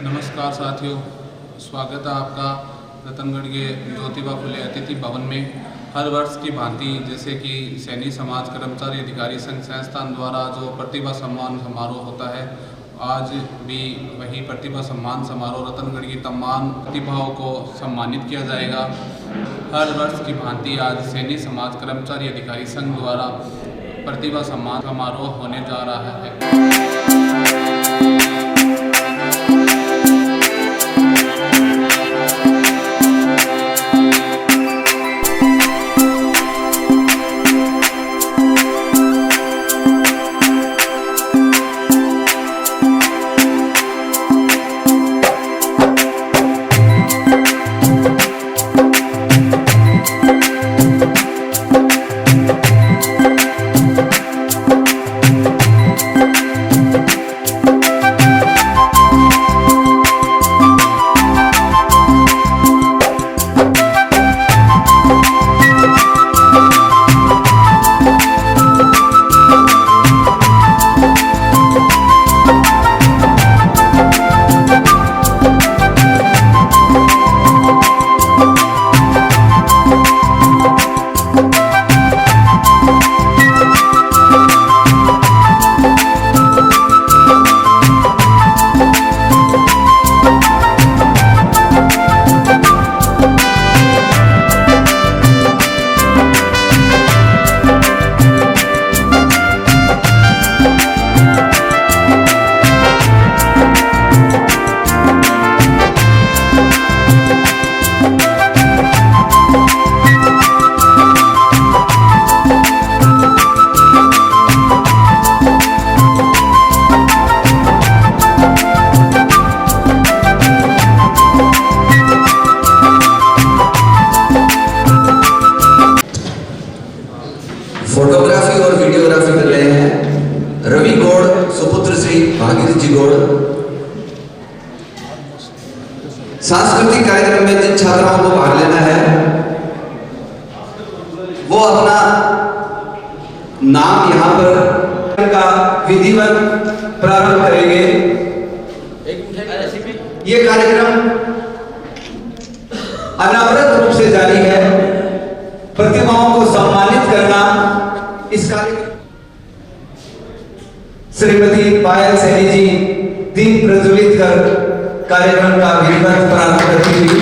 नमस्कार साथियों, स्वागत है आपका रतनगढ़ के ज्योतिबा फुले अतिथि भवन में। हर वर्ष की भांति जैसे कि सैनिक समाज कर्मचारी अधिकारी संघ संस्थान द्वारा जो प्रतिभा सम्मान समारोह होता है, आज भी वही प्रतिभा सम्मान समारोह रतनगढ़ की तमाम प्रतिभाओं को सम्मानित किया जाएगा। हर वर्ष की भांति आज सैनिक समाज कर्मचारी अधिकारी संघ द्वारा प्रतिभा सम्मान समारोह होने जा रहा है। फोटोग्राफी और वीडियोग्राफी कर रहे हैं रवि गौड़ सुपुत्र श्री भागीरथ जी गौड़। सांस्कृतिक कार्यक्रम में जिन छात्राओं को भाग लेना है वो अपना नाम यहाँ पर का विधिवत प्रारंभ करेंगे। ये कार्यक्रम अनवरत रूप से जारी है। प्रतिभाओं को सम्मानित करना इस कार्यक्रम। श्रीमती पायल सैनी जी दीप प्रज्वलित कर कार्यक्रम का विधिवत प्रारंभ करती हुई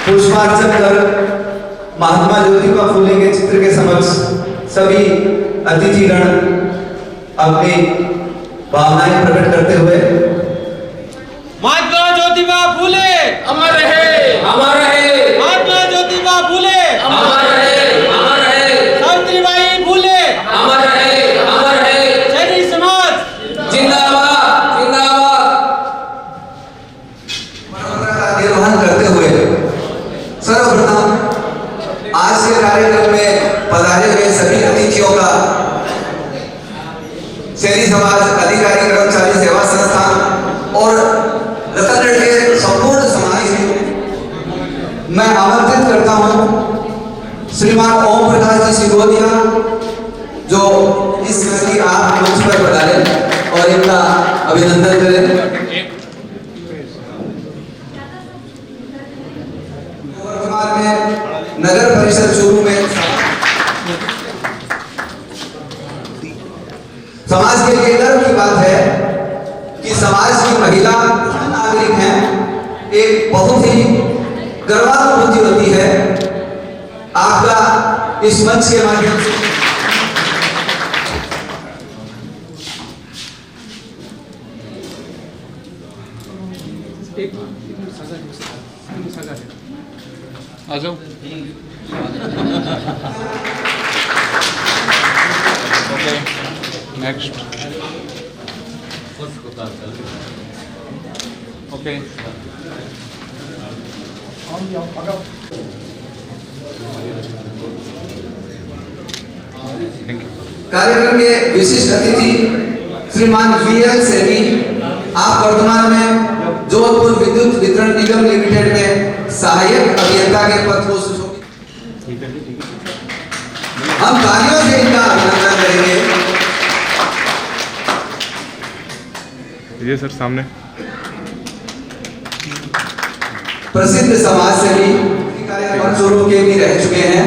पुष्पार्चन कर महात्मा ज्योतिबा फुले के चित्र के समक्ष सभी अतिथिगण अपनी भावनाएं प्रकट करते हुए महात्मा ज्योतिबा फुले अमर रहे, अमर रहे। महात्मा ज्योतिबा फुले अमर रहे, अमर रहे। सावित्रीबाई फुले अमर रहे, अमर रहे। सैनिक समाज जिंदाबाद, जिंदाबाद। परंपरा का निर्वहन करते हुए सर्वप्रथम आज के कार्यक्रम में पधारे हुए सभी अतिथियों का सैनिक समाज अधिकारी कर्मचारी सेवा संस्थान और रतनगढ़ के संपूर्ण समाज मैं आमंत्रित करता हूं श्रीमान ओम प्रकाश जी सिगोदिया जो इस की आप मंच पर पधारे और इनका अभिनंदन करें। वर्तमान में नगर परिषद चूरू में समाज के लिए गर्व की बात है कि समाज की महिला नागरिक हैं। एक बहुत ही गर्वानुभूति होती है आपका इस मंच के माध्यम से आ जाओ। Okay, next. Okay, thank you. कार्यक्रम के विशिष्ट अतिथि श्रीमान वीएल सैनी, आप वर्तमान में जोधपुर विद्युत वितरण निगम लिमिटेड में सहायक अभियंता के पद को सुशोभित। हम तालियों से इनका अभिनंदन करेंगे। ये सर सामने प्रसिद्ध समाज सेवी मंसूरों के भी रह चुके हैं।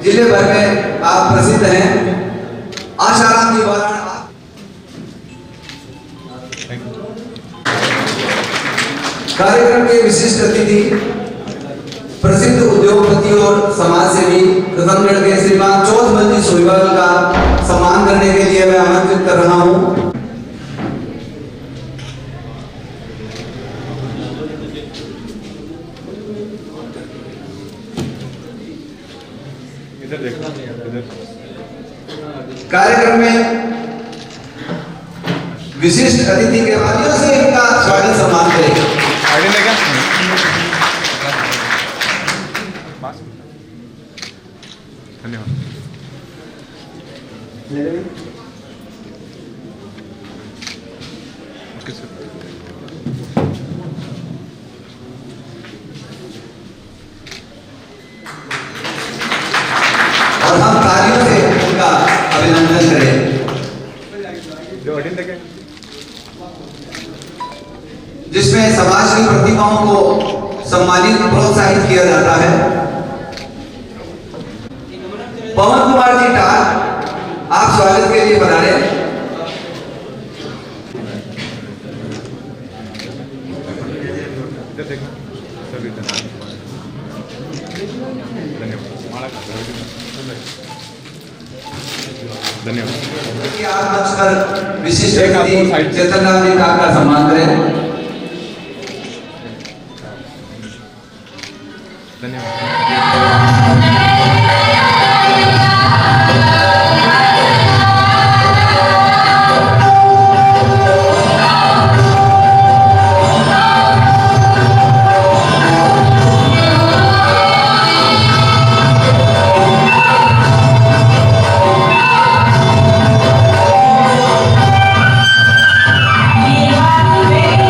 जिले भर में आप प्रसिद्ध हैं। आशाराम निवारण कार्यक्रम के विशिष्ट अतिथि प्रसिद्ध उद्योगपति और समाज सेवी रतनगढ़ के श्रीमान चौधरी सोईवाल का सम्मान करने के लिए मैं आमंत्रित कर रहा हूं। इधर देखो, इधर। कार्यक्रम में विशिष्ट अतिथि के तालियों से इनका स्वागत सम्मान करें। आगे लेगा धन्यवाद। Okay sir. और हम तालियों से उनका अभिनंदन करें। जिसमें समाज की प्रतिभाओं को सम्मानित प्रोत्साहित किया जाता है। पवन कुमार जी टार, आप स्वागत के लिए बता रहे हैं। धन्यवाद। आप मंच पर विशिष्ट अतिथि चेतन राम जी टार का सम्मान करें। धन्यवाद। Yeah.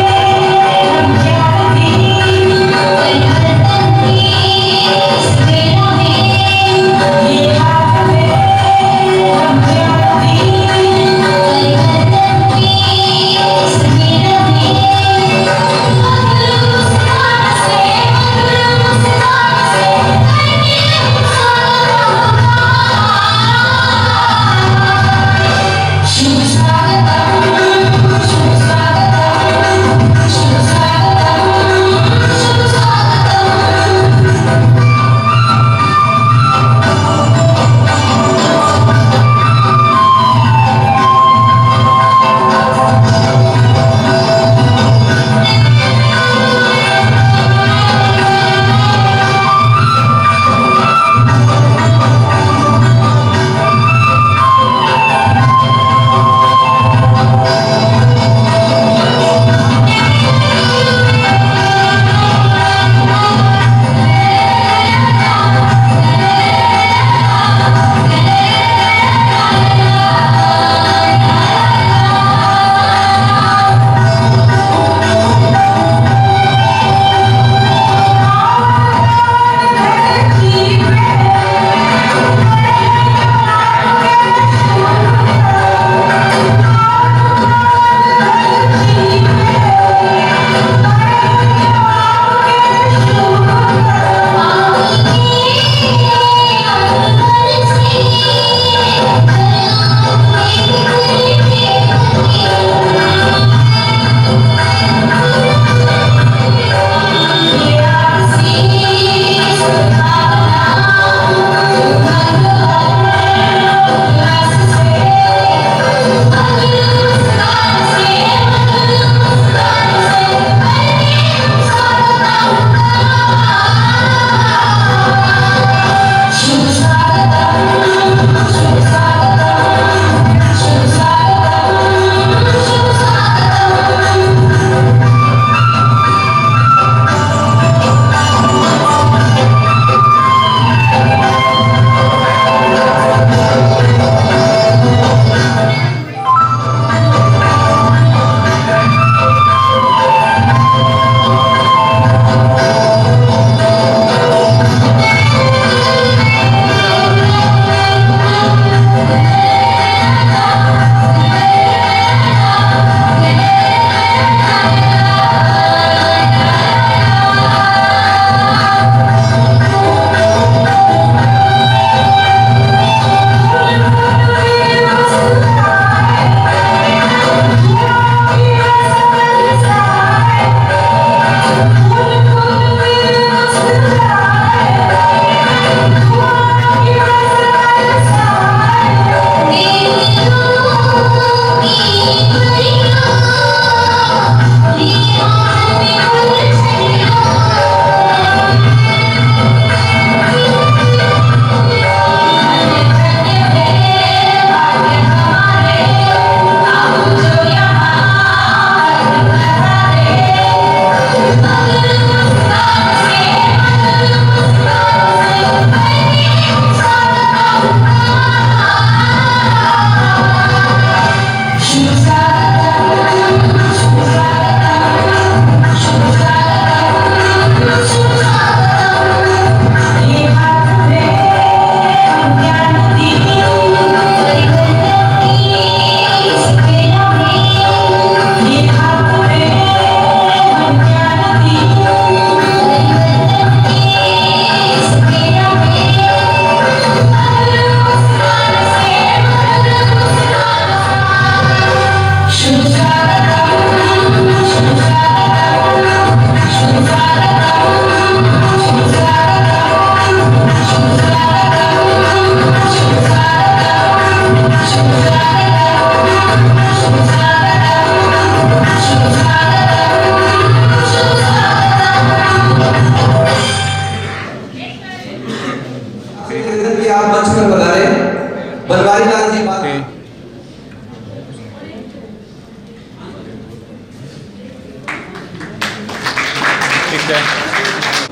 जय।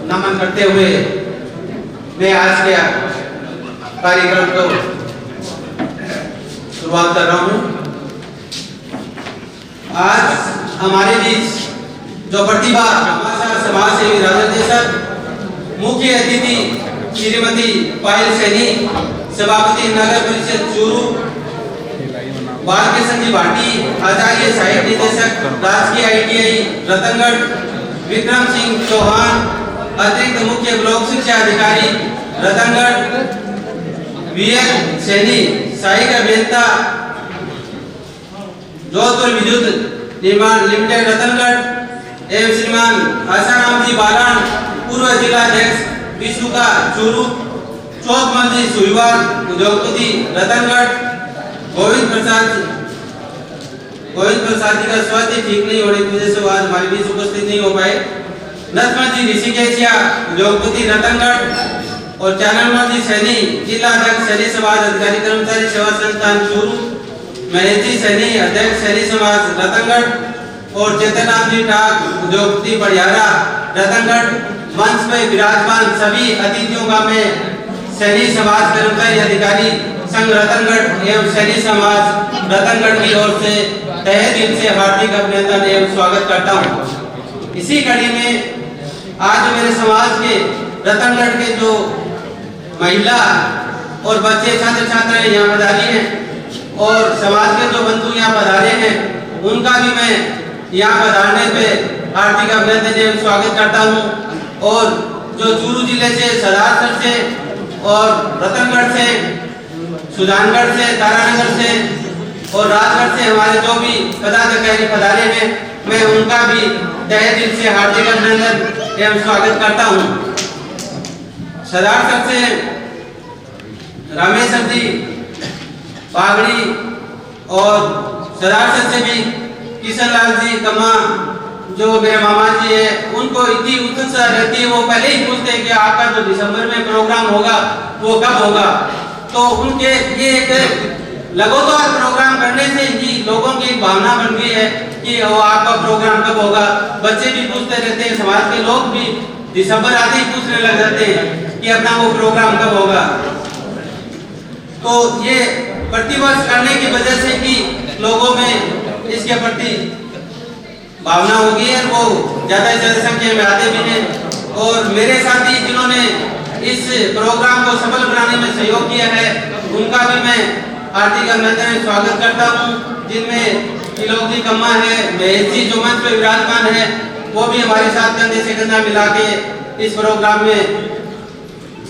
नमन करते हुए मैं आज के कार्यक्रम को शुरुआत कर रहा हूँ। आज हमारे बीच जो प्रतिभा समाज सेवी राजदेशक मुख्य अतिथि श्रीमती पायल सैनी, सभापति नगर परिषद चूरू, बालकृष्ण जी भाटी, आचार्य साहित्य निदेशक राजकीय ITI रतनगढ़, विक्रम सिंह चौहान, अतिरिक्त मुख्य ब्लॉक शिक्षा अधिकारी रतनगढ़, VL सैनी, सहायक अभियंता जोधपुर विद्युत निर्माण लिमिटेड रतनगढ़ एवं श्रीमान आसाराम जी बालान, पूर्व जिला अध्यक्ष विष्णुका चूरू, चौथमल जी सुईवाल, उद्योगपति रतनगढ़, गोविंद प्रसाद जी का स्वास्थ्य ठीक नहीं होने की वजह से आज हमारे बीच उपस्थित नहीं हो पाए। नथमल जी ऋषिकेशिया, उद्योगपति रतनगढ़ और चाननमल जी सैनी, जिला अध्यक्ष सैनी समाज अधिकारी कर्मचारी सेवा संस्थान चूरू, महेश जी सैनी, अध्यक्ष सैनी समाज रतनगढ़ और चेतनराम जी टाक, उद्योगपति बढ़ियारा रतनगढ़। मंच पर विराजमान सभी अतिथियों का मैं सैनी समाज कर्मचारी अधिकारी संघ रतनगढ़ एवं सैनी समाज रतनगढ़ की ओर से तहे दिल से हार्दिक अभिनंदन एवं स्वागत करता हूँ। इसी कड़ी में आज मेरे समाज के रतनगढ़ के जो महिला और बच्चे छात्र छात्राएं यहाँ पधारी हैं और समाज के जो बंधु यहाँ पधारे हैं उनका भी मैं यहाँ पधारने पे हार्दिक अभिनंदन एवं स्वागत करता हूँ। और जो चूरू जिले से, सदारसर से और रतनगढ़ से, सुजानगढ़ से, तारानगर से और राजगढ़ से हमारे जो भी पदाधिकारी पधारे हैं मैं उनका भी तहे दिल से हार्दिक अभिनंदन एवं स्वागत करता हूँ। सदारसर से रामेश्वर जी पागड़ी और सदारसर से भी किशन लाल जी कमा जो मेरे मामा जी है, उनको इतनी उत्सुकता रहती है, वो पहले ही पूछते हैं कि आपका जो दिसंबर में प्रोग्राम होगा वो कब होगा। तो उनके ये एक लगातार प्रोग्राम करने से ही लोगों की एक भावना बन गई है कि वो आपका प्रोग्राम कब होगा। बच्चे भी पूछते रहते हैं, समाज के लोग भी दिसंबर आते ही पूछने लग जाते हैं कि अपना वो प्रोग्राम कब होगा। तो ये प्रतिवर्ष करने की वजह से कि लोगों में इसके प्रति भावना होगी है, वो ज्यादा से ज्यादा संख्या में आते भी हैं। और मेरे साथी जिन्होंने इस प्रोग्राम को सफल बनाने में सहयोग किया है उनका भी मैं हार्दिक अभिनंदन स्वागत करता हूं, जिनमें त्रिलोक जी कम्मा है, महेश जी जो मंच पर विराजमान है, वो भी हमारे साथ कंधे से कंधा मिला के इस प्रोग्राम में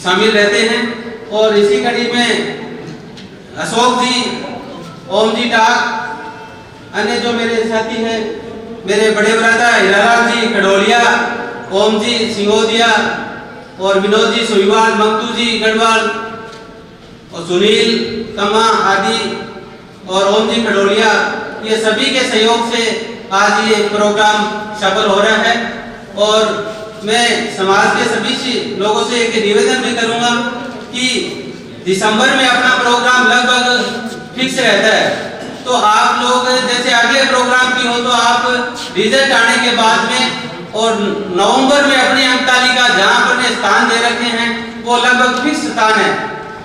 शामिल रहते हैं। और इसी कड़ी में अशोक जी, ओम जी टाक, अन्य जो मेरे साथी हैं, मेरे बड़े ब्रदर हीरालाल जी खडोलिया, ओम जी सिंगोदिया और विनोद जी सुईवाल, मंगतू जी गढ़वाल और सुनील कमा आदि और ओम जी खडोलिया, ये सभी के सहयोग से आज ये प्रोग्राम सफल हो रहा है। और मैं समाज के सभी लोगों से एक निवेदन भी करूंगा कि दिसंबर में अपना प्रोग्राम लगभग फिक्स रहता है, तो आप लोग जैसे अगले प्रोग्राम की हो तो आप रिजल्ट आने के बाद में और नवंबर में अपनी अंक तालिका जहां पर स्थान दे रखे हैं वो लगभग फिक्स स्थान है।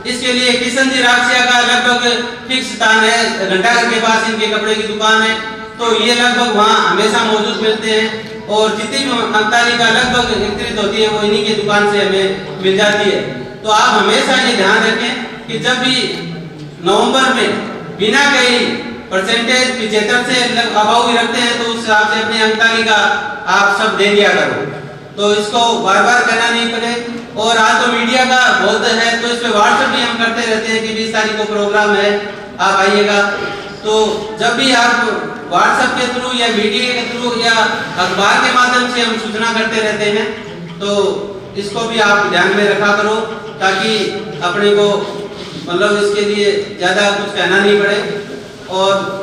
इसके लिए किशन जी राक्षिया का लगभग फिक्स स्थान है, घंटाघर के पास इनके कपड़े की दुकान है, तो ये लगभग वहाँ हमेशा मौजूद मिलते हैं। और जितनी भी अंक तालिका लगभग वितरित होती है वो इन्हीं की दुकान से हमें मिल जाती है। तो आप हमेशा ये ध्यान रखें कि जब भी नवंबर में बिना कहीं परसेंटेज 75 से अभाव भी रखते हैं तो उस हिसाब से अपनी अंक तालिका आप सब दे दिया करो, तो इसको बार बार करना नहीं पड़े। और आज तो मीडिया का बहुत है, तो इस पे व्हाट्सएप भी हम करते रहते हैं कि 20 तारीख को प्रोग्राम है, आप आइएगा। तो जब भी आप व्हाट्सएप के थ्रू या मीडिया के थ्रू या अखबार के माध्यम से हम सूचना करते रहते हैं, तो इसको भी आप ध्यान में रखा करो ताकि अपने को मतलब इसके लिए ज़्यादा कुछ कहना नहीं पड़े। और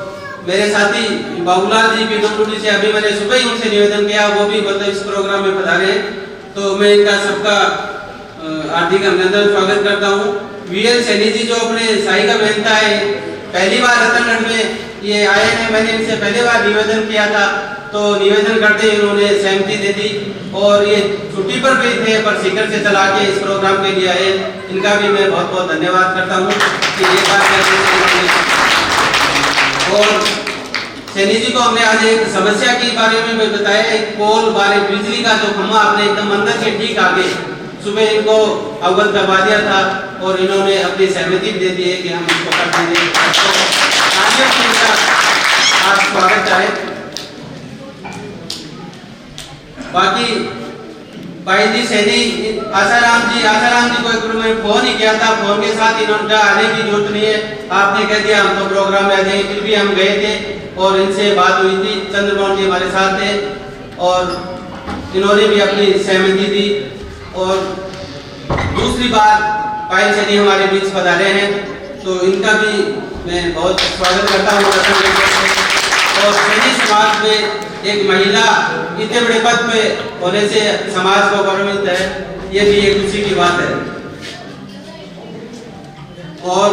मेरे साथी बाबूलाल जी पीडब्ल्यूडी से अभी मैंने सुबह ही उनसे निवेदन किया, वो भी मतलब इस प्रोग्राम में पधारे हैं, तो मैं इनका सबका हार्दिक अभिनंदन स्वागत करता हूँ। VL सैनी जी जो अपने सहायक अभियंता है, पहली बार रतनगढ़ में ये आए हैं। मैंने इनसे पहले बार निवेदन किया था, तो निवेदन करते ही उन्होंने सहमति दे दी और ये छुट्टी पर भी थे पर सीकर से चला के इस प्रोग्राम के लिए आए। इनका भी मैं बहुत बहुत धन्यवाद करता हूँ कि एक बार और सैनी जी को हमने आज एक समस्या के बारे में भी बताया। एक पोल बारे बिजली का जो खंभा आपने एकदम मंदिर के ठीक आगे सुबह इनको अवगत करवा दिया था और इन्होंने अपनी सहमति दे दी है कि हम इसको कर देंगे। तो आज स्वागत है। बाकी भाई जी सैनी आसाराम जी को एक मैंने फोन ही किया था, फोन के साथ इन्होंने आने की जरूरत नहीं है, आपने कह दिया हम तो प्रोग्राम में आ जाएंगे। फिर भी हम गए थे और इनसे बात हुई थी। चंद्रमोहन जी हमारे साथ थे और इन्होंने भी अपनी सहमति दी। और दूसरी बात पायल सैनी हमारे बीच पधारे हैं, तो इनका भी मैं बहुत स्वागत करता हूँ। और सैनी समाज में एक महिला इतने बड़े पद पे होने से समाज को गौरवित है, ये भी एक खुशी की बात है। और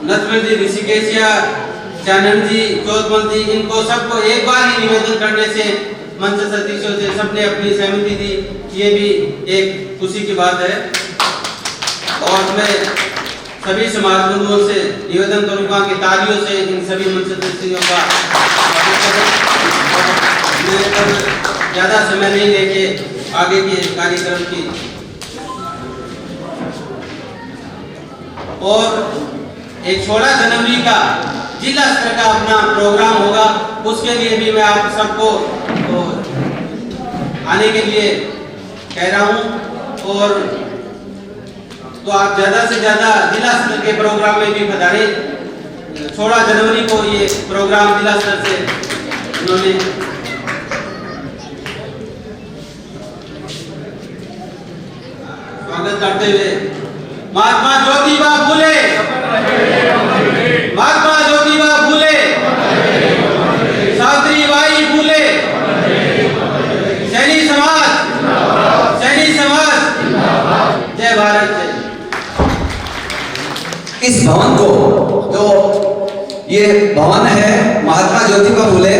नथमल जी, ऋषिकेशिया, चानन जी, चौधमल जी, इनको सबको एक बार ही निवेदन करने से मंच सदस्यों से सबने अपनी सहमति दी, ये भी एक खुशी की बात है। और मैं सभी समाज बंधुओं से निवेदन करूंगा कि तालियों से इन सभी मंच सदस्यों का स्वागत करें। ज्यादा समय नहीं लेके आगे के कार्यक्रम की और एक 16 जनवरी का जिला स्तर का अपना प्रोग्राम होगा, उसके लिए भी मैं आप सबको आने के लिए कह रहा हूं। और तो आप ज्यादा से ज्यादा जिला स्तर के प्रोग्राम में भी पधारें। 16 जनवरी को ये प्रोग्राम जिला स्तर से उन्होंने स्वागत करते हुए महात्मा ज्योतिबा फुले, महात्मा ज्योतिबा फुले, सावित्रीबाई फुले, सैनी समाज, जय भारत। इस भवन को, जो ये भवन है महात्मा ज्योतिबा फुले,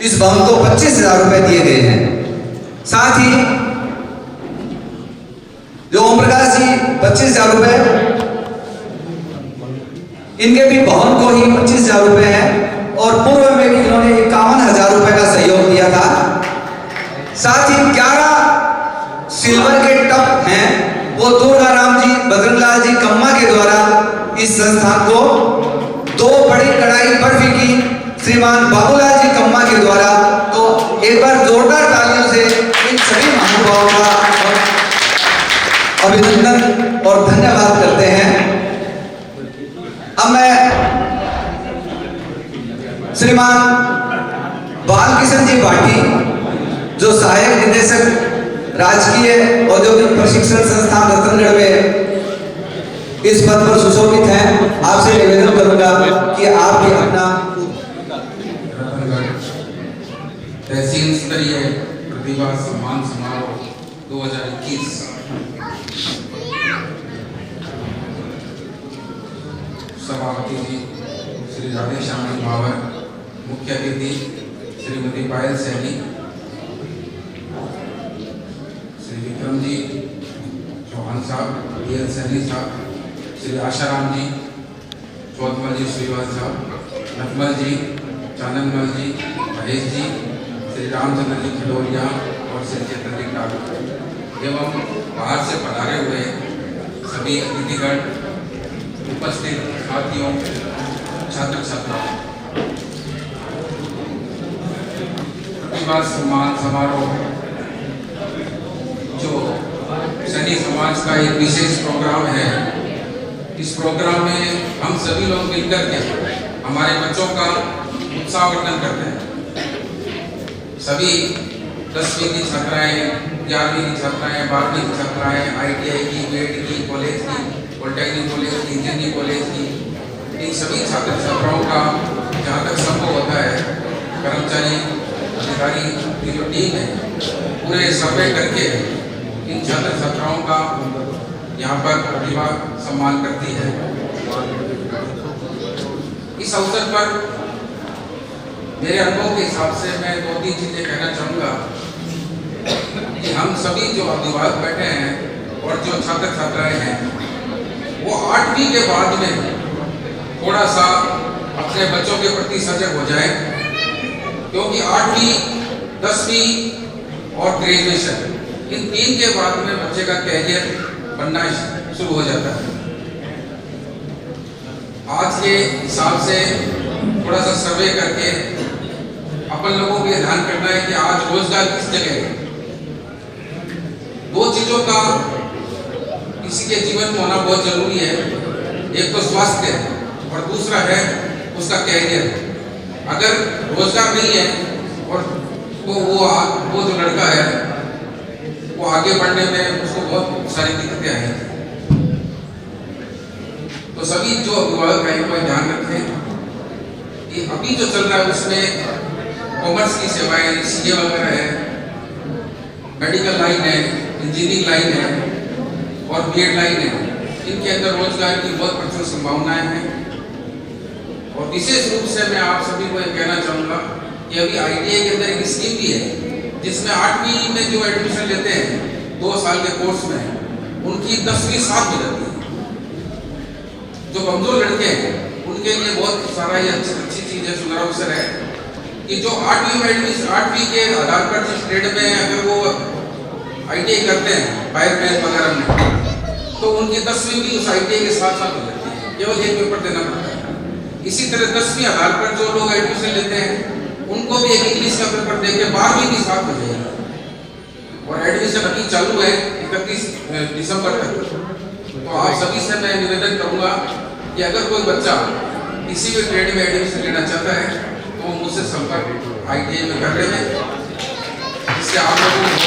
इस भवन को 25,000 रुपए दिए गए हैं। साथ ही जो ओम प्रकाश जी 25,000 रुपए, इनके भी भवन को ही 25,000 रुपए है। और पूर्व में भी इन्होंने 51,000 रुपए का सहयोग दिया था। साथ ही 11 सिल्वर के टप हैं, वो दुर्गाराम जी, बजरंगलाल जी कम्मा के द्वारा इस संस्थान को 2 बड़ी कढ़ाई बर्फी की श्रीमान बाबूलाल जी कम्मा के द्वारा। तो एक बार जोरदार तालियों से इन सभी महानुभावों का अभिनंदन और धन्यवाद करते हैं। अब मैं श्रीमान बालकिशन जी भाटी, जो सहायक निदेशक राजकीय औद्योगिक प्रशिक्षण संस्थान रतनगढ़ में इस पद पर सुशोभित हैं, आपसे निवेदन करूंगा कि आप भी अपना तहसील स्तरीय प्रतिभा सम्मान समारोह 2021 सभापति जी श्री राधेश्याम बाबर, मुख्य अतिथि श्रीमती पायल सैनी, श्री विक्रम जी चौहान साहब, DL सैनी साहब, श्री आशाराम जी, चौधमल जी श्रीवास्तव, नथमल जी, चाननमल जी, महेश जी, श्री रामचंद्र जी खिडोरिया और श्री चेतन जी ठाकुर एवं बाहर से पधारे हुए सभी अतिथिगण, उपस्थित साथियों, छात्र छात्राओं, प्रतिभा सम्मान समारोह जो सैनी समाज का एक विशेष प्रोग्राम है, इस प्रोग्राम में हम सभी लोग मिलकर के हमारे बच्चों का उत्साहवर्धन करते हैं। सभी 10वीं की छात्राएं, 11वीं की छात्राएं, 12वीं की छात्राएं, ITI की, BEd की, कॉलेज की, पॉलिटेक्निक कॉलेज की, इंजीनियरिंग कॉलेज की, इन सभी छात्र छात्राओं का जहाँ तक संभव होता है, कर्मचारी अधिकारी की जो टीम है पूरे सर्वे करके इन छात्र छात्राओं का यहाँ पर प्रतिभा सम्मान करती है। इस अवसर पर मेरे अनुभव के हिसाब से मैं 2-3 चीजें कहना चाहूँगा कि हम सभी जो अभिभावक बैठे हैं और जो छात्र छात्राएं हैं वो 8वीं के बाद में थोड़ा सा अपने बच्चों के प्रति सजग हो जाए, क्योंकि 8वीं 10वीं और ग्रेजुएशन इन 3 के बाद में बच्चे का कैरियर बनना शुरू हो जाता है। आज के हिसाब से थोड़ा सा सर्वे करके अपन लोगों को ध्यान करना है कि आज रोजगार किस जगह है। 2 चीजों का किसी के जीवन में होना बहुत जरूरी है, एक तो स्वास्थ्य और दूसरा है उसका कैरियर। अगर रोजगार नहीं है और तो वो जो लड़का है वो आगे बढ़ने में उसको बहुत सारी दिक्कतें आएंगी। तो सभी जो अभिभावक हैं वो ध्यान रखें कि अभी जो चल रहा है उसमें कॉमर्स की सेवाएं, सीए वगैरह है, मेडिकल लाइन है, इंजीनियरिंग लाइन है और बीएड लाइन है, इनके अंदर रोजगार की बहुत प्रचुर संभावनाएं हैं। और विशेष रूप से मैं आप सभी को यह कहना चाहूँगा कि अभी आईटीआई के अंदर एक स्कीम भी है जिसमें 8वीं में जो एडमिशन लेते हैं 2 साल के कोर्स में उनकी 10वीं साथ हो जाती है। जो कमजोर लड़के हैं उनके लिए बहुत सारा ये अच्छी चीज है, सुधार अवसर है कि जो 8वीं में एडमिशन 8वीं के आधार पर जिस ट्रेड में अगर वो आईटीआई करते हैं फायरमैन वगैरह में, तो उनकी 10वीं भी उस आईटीआई के साथ साथ हो जाती है, केवल एक पेपर देना पड़ता है। इसी तरह 10वीं आधार पर जो लोग एडमिशन लेते हैं उनको भी एक इंग्लिश का पेपर देके 12वीं की साथ हो जाएगी। और एडमिशन अभी चालू है 31 दिसंबर तक। तो आप सभी से मैं निवेदन करूंगा कि अगर कोई बच्चा किसी भी ट्रेड में एडमिशन लेना चाहता है तो मुझसे संपर्क आईटीआई में कर रहे हैं, जिससे आप लोगों को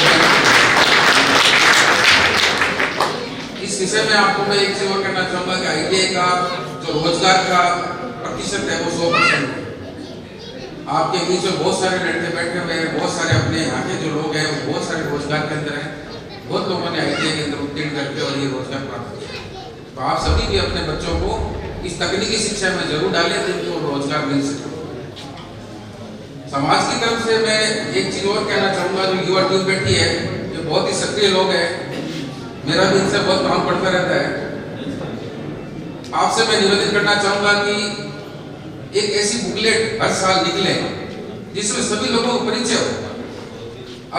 इस विषय में आपको मैं एक चीज और कहना चाहूंगा कि आईटीआई का जो रोजगार का प्रतिशत है वो 100% है। आपके बीच में बहुत सारे लड़के बैठे हुए हैं, बहुत सारे अपने यहाँ के जो लोग हैं वो बहुत सारे रोजगार के अंदर हैं। बहुत लोगों ने आईटीआई के अंदर उत्तीर्ण करके और ये रोजगार प्राप्त किया। तो आप सभी भी अपने बच्चों को इस तकनीकी शिक्षा में जरूर डालें जिनको रोजगार मिल सके। समाज की तरफ से मैं एक चीज और कहना चाहूँगा, जो युवा टीम बैठी है ये बहुत ही सक्रिय लोग हैं, मेरा भी इनसे बहुत काम पड़ता रहता है। आपसे मैं निवेदन करना चाहूँगा कि एक ऐसी बुकलेट हर साल निकले जिसमें सभी लोगों को परिचय हो।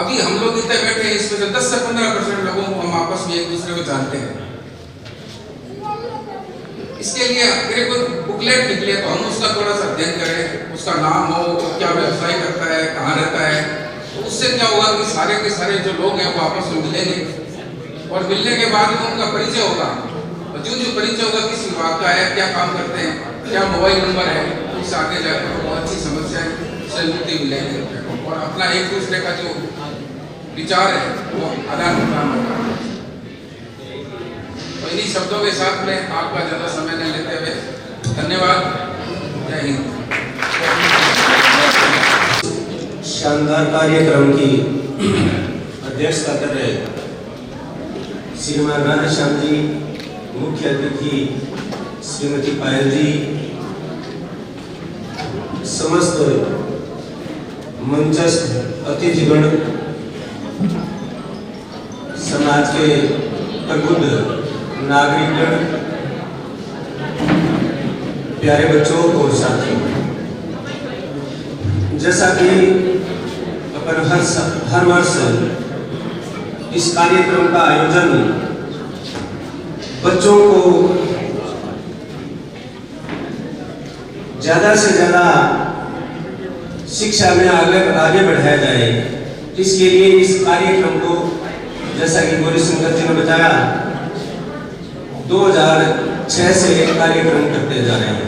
अभी हम लोग इतने बैठे हैं, इसमें से 10 से 15% लोगों को हम आपस में एक दूसरे को जानते हैं। इसके लिए अगर कोई बुकलेट निकले तो हम उसका थोड़ा सा अध्ययन करें, उसका नाम हो, क्या व्यवसाय करता है, कहाँ रहता है। तो उससे क्या होगा कि सारे के सारे जो लोग हैं वो आपस में मिलेंगे और मिलने के बाद में उनका परिचय होगा। जो परिचय होगा किस विभाग का है, क्या काम करते हैं, क्या मोबाइल नंबर है, उससे आगे जाकर बहुत अच्छी समस्या से मुक्ति मिलेगी और अपना एक दूसरे का जो विचार है वो आदान प्रदान होगा। तो इन्हीं शब्दों के साथ में आपका ज़्यादा समय नहीं लेते हुए धन्यवाद। जय हिंद। शानदार कार्यक्रम की अध्यक्षता कर रहे श्रीमान राधेश्याम जी, मुख्य अतिथि श्रीमती पायल जी, समस्त मंचस्थ अतिथिगण, समाज के प्रबुद्ध नागरिकगण, प्यारे बच्चों और साथियों, जैसा कि अपन हर वर्ष इस कार्यक्रम का आयोजन बच्चों को ज्यादा से ज्यादा शिक्षा में आगे बढ़ाया जाए, इसके लिए इस कार्यक्रम को, जैसा कि गौरी शंकर जी ने बताया, 2006 से कार्यक्रम करते जा रहे हैं।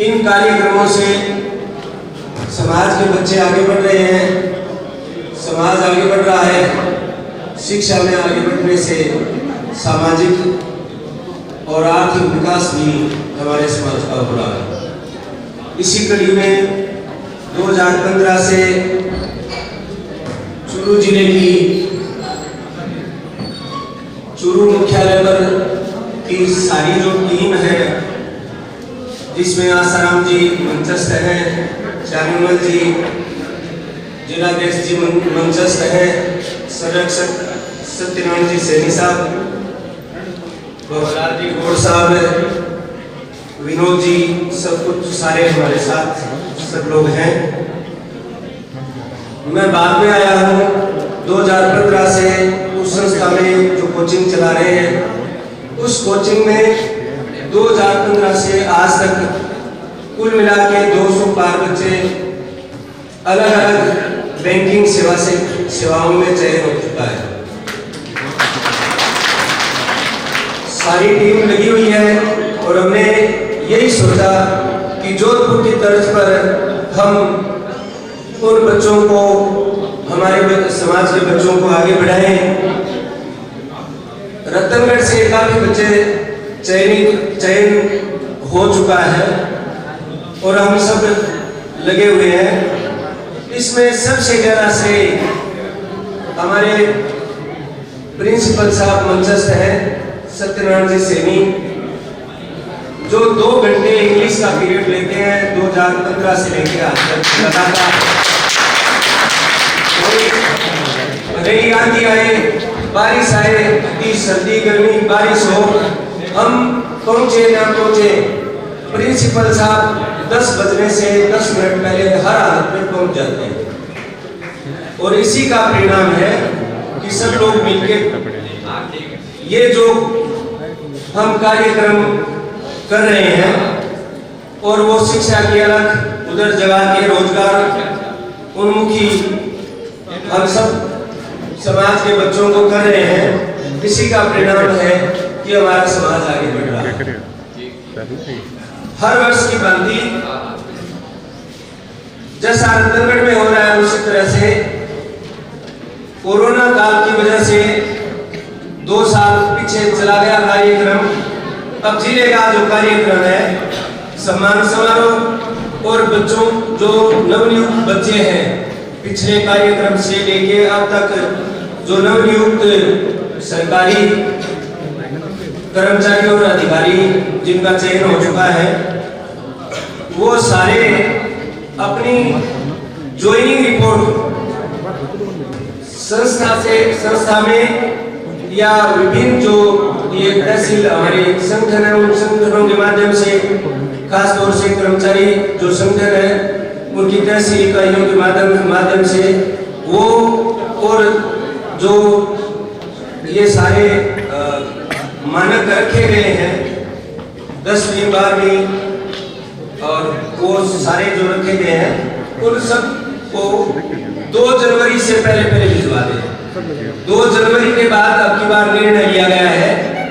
इन कार्यक्रमों से समाज के बच्चे आगे बढ़ रहे हैं, समाज आगे बढ़ रहा है। शिक्षा में आगे बढ़ने से सामाजिक और आर्थिक विकास भी हमारे समाज का हो रहा है। इसी कड़ी में 2015 से चूरू जिले की चूरू मुख्यालय पर की सारी जो टीम है जिसमें आसाराम जी मंचस्थ हैं, शामिल जी जिलाध्यक्ष जी मंचस्थ हैं, संरक्षक सत्यनारायण जी सैनी साहब, भवलाल जी गौड़ साहब, विनोद जी, सब कुछ सारे हमारे साथ सब लोग हैं। मैं बाद में आया हूँ 2015 से उस संस्था में जो कोचिंग चला रहे हैं, उस कोचिंग में 2015 से आज तक कुल मिला के 200 पार बच्चे अलग अलग बैंकिंग सेवाओं में चयन हो चुका है। सारी टीम लगी हुई है और हमने यही सोचा कि जोधपुर की तर्ज पर हम उन बच्चों को, हमारे समाज के बच्चों को आगे बढ़ाएं। रतनगढ़ से काफी बच्चे चयन हो चुका है और हम सब लगे हुए हैं। इसमें सबसे ज्यादा श्रेय हमारे प्रिंसिपल साहब मंचस्थ हैं, सत्यनारायण जी सैनी, जो 2 घंटे इंग्लिश का पीरियड लेते हैं 2015 से लेकर आज तक लगातार। रही आंधी आए, बारिश आए, सर्दी गर्मी बारिश हो, हम पहुंचे ना पहुंचे, प्रिंसिपल साहब 10 बजने से 10 मिनट पहले हर हालत में पहुंच जाते हैं। और इसी का परिणाम है कि सब लोग मिलकर ये जो हम कार्यक्रम कर रहे हैं और वो शिक्षा की अलग उधर जगह के रोजगार उन्मुखी हम सब समाज के बच्चों को कर रहे हैं। इसी का परिणाम है कि हमारा समाज आगे बढ़ रहा है। हर वर्ष की भांति जैसा रतनगढ़ में हो रहा है, उसी तरह से कोरोना काल की वजह से 2 साल पीछे चला गया कार्यक्रम। अब जिले का जो कार्यक्रम है, सम्मान समारोह और बच्चों जो नवनियुक्त बच्चे हैं, पिछले कार्यक्रम से लेके अब तक जो नवनियुक्त सरकारी कर्मचारी और अधिकारी जिनका चयन हो चुका है, वो सारे अपनी ज्वाइनिंग रिपोर्ट संस्था में या विभिन्न जो ये तहसील हमारे संगठन है, उन संगठनों के माध्यम से, खास तौर से कर्मचारी जो संगठन है उनकी तहसील इकाइयों के माध्यम से वो, और जो ये सारे मानक रखे गए हैं 10वीं 12वीं और वो सारे जो रखे गए हैं, उन सब को 2 जनवरी से पहले भिजवा दें। 2 जनवरी के बाद अब की बार निर्णय लिया गया है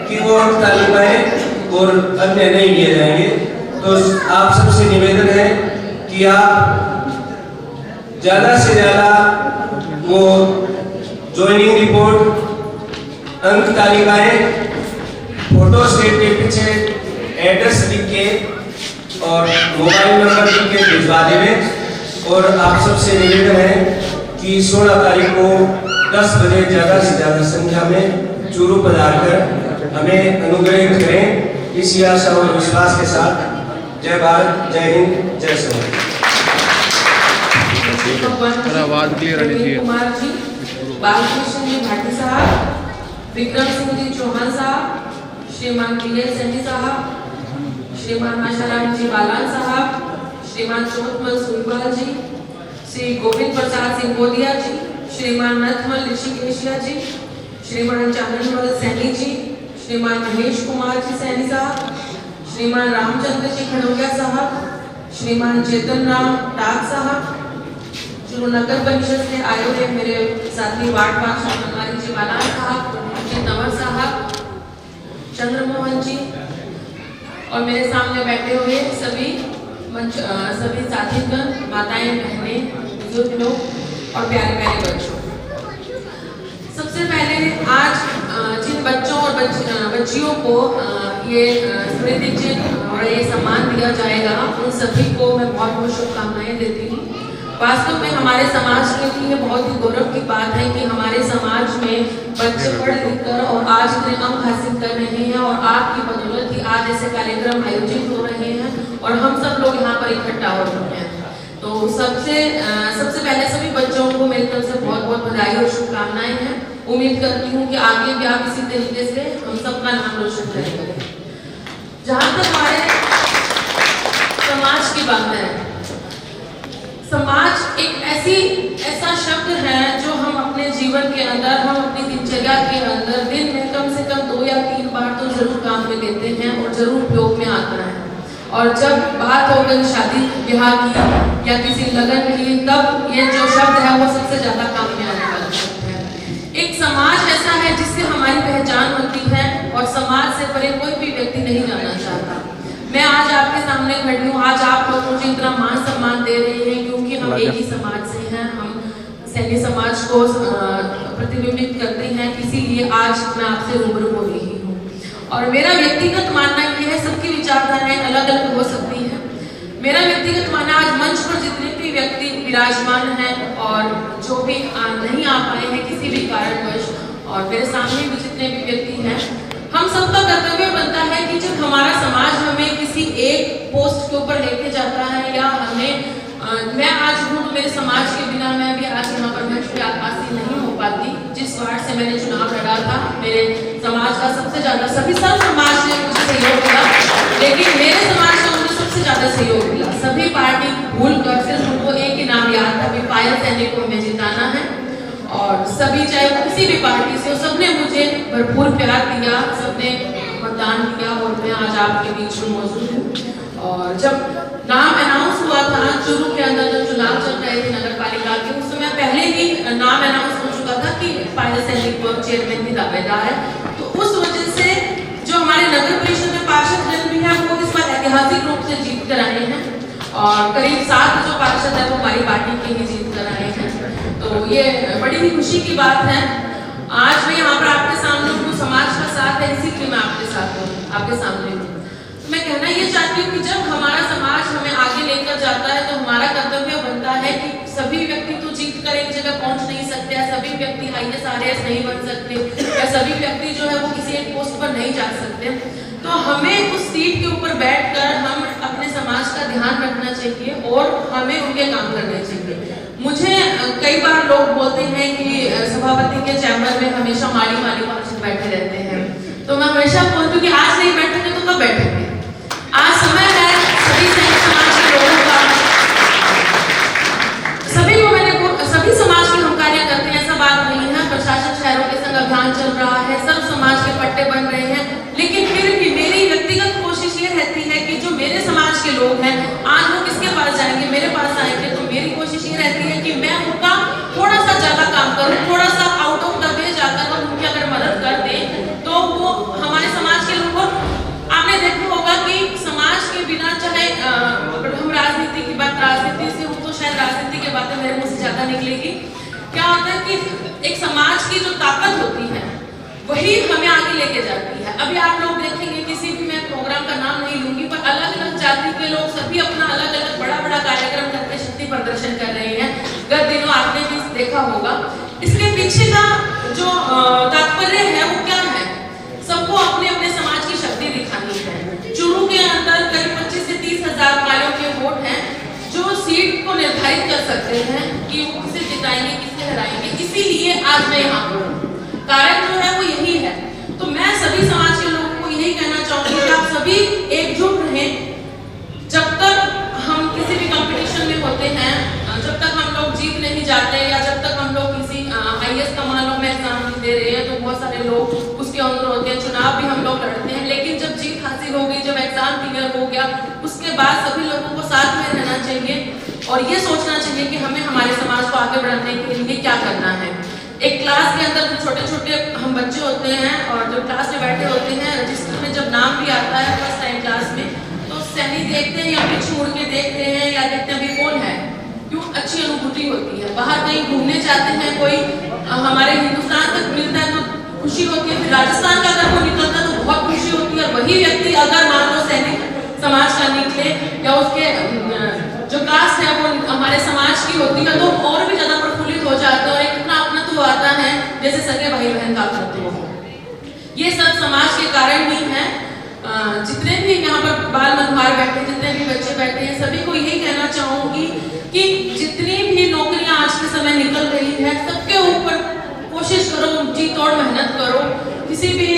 कि वो अंक तालिकाएं और अन्य नहीं लिए जाएंगे। तो आप सबसे निवेदन है कि आप ज्यादा से ज्यादा वो ज्वाइनिंग रिपोर्ट, अंक तालिकाएं, फोटो स्टेट के पीछे एड्रेस लिख के और मोबाइल नंबर लिख के भिजवा देवें। और आप सबसे निवेदन है कि 16 तारीख को 10 बजे ज्यादा से ज्यादा संख्या में चूरू पधार कर हमें अनुग्रहित करें। इसी आशा और विश्वास के साथ जय भारत, जय हिंद, जय समाज। आवाज क्लियर आनी चाहिए। कुमार जी, बालकृष्ण जी भाटी साहब, विक्रम सिंह जी चौहान साहब, श्रीमान पीएस सैनी साहब, श्रीमान आशाराम जी बालान साहब, श्रीमान चोटमल सुरपाल जी, श्री गोविंद प्रसाद सिंह बोदिया जी, श्रीमान नथमल ऋषिकेशिया जी, श्रीमान चांदनमल सैनी जी, श्रीमान महेश कुमार जी सैनी साहब, श्रीमान रामचंद्र जी खड़ोगिया साहब, श्रीमान चेतन राम टाक साहब, जो नगर परिषद से आए हुए मेरे साथी वार्ड पार्षद बनवारी जी बालान साहब, नवर साहब, चंद्रमोहन जी और मेरे सामने बैठे हुए सभी साथीगण, माताएं, बहनें, बुजुर्ग लोग और प्यारे प्यारे बच्चों। सबसे पहले आज जिन बच्चों और बच्चियों को ये स्मृति चिन्ह और ये सम्मान दिया जाएगा, उन सभी को मैं बहुत बहुत शुभकामनाएं देती हूँ। वास्तव में हमारे समाज के लिए बहुत ही गौरव की बात है कि हमारे समाज में बच्चे पढ़ लिख कर और आज इतने अंक हासिल कर रहे हैं और आपकी बदौलत ही आज ऐसे कार्यक्रम आयोजित हो रहे हैं और हम सब लोग यहाँ पर इकट्ठा हो चुके हैं। तो सबसे पहले सभी बच्चों को मेरी तरफ से बहुत बहुत बधाई और शुभकामनाएं हैं। उम्मीद करती हूँ कि आगे भी आप इसी तरीके से हम सबका नाम रोशन करेंगे। जहाँ तक हमारे समाज की बात है, समाज एक ऐसा शब्द है जो हम अपने जीवन के अंदर, हम अपनी दिनचर्या के अंदर दिन में कम से कम 2 या 3 बार तो जरूर काम में लेते हैं और जरूर उपयोग में आता है। और जब बात हो गई शादी ब्याह की या किसी लगन की, तब ये जो शब्द है वो सबसे ज्यादा काम में आने वाला शब्द है। एक समाज ऐसा है जिससे हमारी पहचान होती है और समाज से परे कोई भी व्यक्ति नहीं जाना चाहता। मैं आज आपके सामने खड़ी हूँ, आज आप लोग मुझे इतना मान सम्मान दे रहे हैं क्योंकि हम एक ही समाज से हैं, हम सैनी समाज को प्रतिबिंबित करते हैं, इसीलिए आज मैं आपसे रूबरू हो रही हूँ। और मेरा व्यक्तिगत मानना ये है, सबकी विचारधाराएं अलग अलग हो सकती हैं। मेरा व्यक्तिगत मानना, आज मंच पर जितने भी व्यक्ति विराजमान हैं और जो भी नहीं आ पाए हैं किसी भी कारणवश, और मेरे सामने भी जितने भी व्यक्ति हैं, हम सबका कर्तव्य बनता है कि जब हमारा समाज हमें किसी एक पोस्ट के ऊपर लेके जाता है या हमें मैं आज हूँ तो मेरे समाज के बिना मैं भी आज यहाँ पर मंच पे आकाशी नहीं हो पाती। जिस वार्ड से मैंने चुनाव लड़ा था, मेरे समाज का सबसे ज्यादा, सब समाज ने मुझे सहयोग दिया, लेकिन मेरे समाज का मुझे सबसे ज्यादा सहयोग मिला। सभी पार्टी भूल कर सिर्फ उनको एक ही नाम याद था कि पायल सैनी को हमें जिताना है, और सभी चाहे किसी भी पार्टी से, सबने मुझे भरपूर प्यार दिया, सबने मतदान किया और मैं आज आपके बीच में मौजूद हूँ। और जब नाम अनाउंस हुआ था चूरू के अंदर, जब चुनाव चल रहे थे नगर पालिका के, उस समय पहले ही नाम अनाउंस हो चुका था कि पायल सैनी को चेयरमैन की दावेदार है। तो उस वजह से जो हमारे नगर परिषद में पार्षद जन भी है वो इस बार ऐतिहासिक रूप से जीत कर आए हैं, और करीब 7 जो पार्षद है वो हमारी पार्टी के ही जीत कर आए हैं। तो ये बड़ी ही खुशी की बात है। आज मैं यहाँ पर आपके सामने हूँ, समाज का साथ है इसीलिए मैं आपके साथ हूँ, आपके सामने हूँ। तो मैं कहना ये चाहती हूँ कि जब हमारा समाज हमें आगे लेकर जाता है तो हमारा कर्तव्य बनता है कि सभी व्यक्ति तो जीत कर एक जगह पहुँच नहीं सकते, सभी व्यक्ति IAS RAS नहीं बन सकते, या सभी व्यक्ति जो है वो किसी एक पोस्ट पर नहीं जा सकते। तो हमें उस सीट के ऊपर बैठकर हम अपने समाज का ध्यान रखना चाहिए और हमें उनके काम करने चाहिए। मुझे कई बार लोग बोलते हैं कि सभापति के चैम्बर में हमेशा माली पार्षद बैठे रहते हैं, तो मैं हमेशा बोलती हूँ कि आज नहीं बैठेंगे तो कब बैठेंगे। आज समय है सभी सैनिक समाज के लोगों का, सभी समाज के हम कार्य करते हैं, ऐसा बात नहीं है। प्रशासन शहरों के संग अभियान चल रहा है, सब समाज के पट्टे बन रहे हैं, लेकिन फिर भी मेरी व्यक्तिगत कोशिश ये रहती है कि जो मेरे समाज के लोग हैं, आज वो किसके पास जाएंगे, मेरे पास आएंगे, तो मेरी कोशिश ये रहती है कि मैं उनका थोड़ा सा ज्यादा काम करूँ, थोड़ा सा आउट ऑफ द वे जाकर हम उनकी अगर मदद कर दें तो वो हमारे समाज के लोगों, आपने देखा होगा कि समाज के बिना, चाहे हम राजनीति की बात, राजनीति से हूँ तो शायद राजनीति की बातें मेरे मुंह से ज्यादा निकलेगी। क्या होता है कि एक समाज की जो ताकत होती है वही हमें आगे लेके जाती है। अभी आप लोग देखेंगे, किसी भी, मैं प्रोग्राम का नाम नहीं लूंगी, पर अलग अलग जाति के लोग सभी अपना अलग अलग बड़ा कार्यक्रम करके शक्ति प्रदर्शन कर रहे हैं। गत दिनों आपने भी देखा होगा। इसके पीछे का जो तात्पर्य है वो क्या है, सबको अपने अपने समाज की शक्ति दिखानी है। चूरू के अंदर करीब 25 से 30 हजार मालियों के वोट हैं जो सीट को निर्धारित कर सकते हैं कि वो किसे जिताएंगे, किसे हराएंगे। इसीलिए आज मैं यहाँ पर हूँ, कारण जो है वो यही है। तो मैं सभी समाज के लोगों को यही कहना चाहूंगी कि आप सभी एकजुट रहें। जब तक हम किसी भी कंपटीशन में होते हैं, जब तक हम लोग जीत नहीं जाते, या जब तक हम लोग किसी IAS का मान लो में एग्जाम नहीं दे रहे हैं, तो बहुत सारे लोग उसके अंदर होते हैं, चुनाव भी हम लोग लड़ते हैं, लेकिन जब जीत हासिल हो गई, जब एग्जाम क्लियर हो गया, उसके बाद सभी लोगों को साथ में रहना चाहिए और ये सोचना चाहिए कि हमें हमारे समाज को आगे बढ़ाने के लिए क्या करना है। एक क्लास के अंदर छोटे छोटे हम बच्चे होते हैं और जब क्लास में बैठे होते हैं, रजिस्टर में जब नाम भी आता है फर्स्ट टाइम क्लास में, तो सैनी देखते हैं या पीछे मुड़ के देखते हैं या देखते हैं अभी कौन है, क्यों अच्छी अनुभूति होती है। बाहर कहीं घूमने जाते हैं, कोई हमारे हिंदुस्तान तक मिलता है तो खुशी होती है, फिर राजस्थान का अगर कोई निकलता है तो बहुत खुशी होती है। और वही व्यक्ति अगर मान लो सैनिक समाज का निकले या उसके जो कास्ट है वो हमारे समाज की होती है, तो और भी ज्यादा प्रफुल्लित हो जाते हैं और एक इतना अपना तो आता है जैसे सगे भाई बहन का अपना हो। ये सब समाज के कारण ही है। जितने भी यहाँ पर बाल मझुआर बैठे हैं, जितने भी बच्चे बैठे हैं, सभी को यही कहना चाहूंगी कि जितनी भी नौकरियां आज के समय निकल रही है, सबके ऊपर कोशिश करो, जी तोड़ मेहनत करो। किसी भी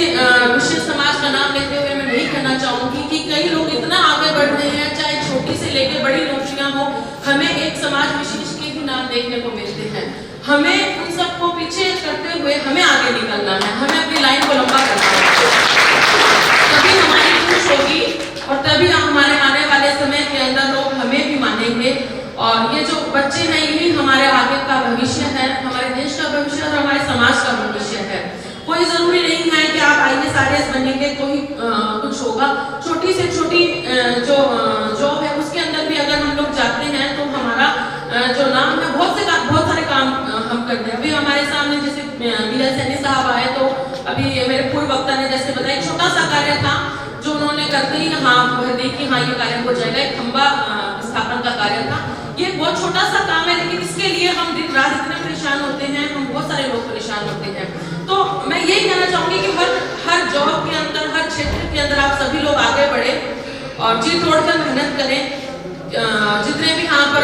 विशेष समाज का नाम लेते हुए मैं नहीं कहना चाहूंगी कि कई लोग इतना आगे बढ़ रहे हैं, चाहे छोटी से लेकर बड़ी नौकरियां हो, हमें एक समाज विशेष के ही नाम देखने को मिलते हैं। हमें उन सबको पीछे करते हुए हमें आगे निकलना है, हमें अपनी लाइन को लंबा करना है, तभी हमारी खुश होगी और तभी हमारे आने वाले समय के अंदर लोग हमें भी मानेंगे। और ये जो बच्चे हैं, यही हमारे आगे का भविष्य है, हमारे देश का भविष्य और हमारे समाज का भविष्य है। कोई जरूरी नहीं है कि आप IAS IAS बनेंगे कोई कुछ होगा। छोटी से छोटी जो जॉब है उसके अंदर भी अगर हम लोग जाते हैं तो हमारा जो नाम है, बहुत सारे काम हम करते हैं। अभी हमारे सामने जैसे वीरा सैनी साहब आए तो अभी मेरे पूर्व वक्ता ने जैसे बताया, एक छोटा सा कार्य था जो उन्होंने करते ही हाँ भर दी कि हाँ ये कार्य हो जाएगा। एक खंबा स्थापन का कार्य था। ये बहुत छोटा सा काम है, लेकिन इसके लिए हम दिन रात इतने परेशान होते हैं, हम बहुत सारे लोग परेशान होते हैं। तो मैं यही कहना चाहूंगी कि हर जॉब के अंदर, हर क्षेत्र के अंदर आप सभी लोग आगे बढ़े और जी तोड़कर मेहनत करें। जितने भी यहाँ पर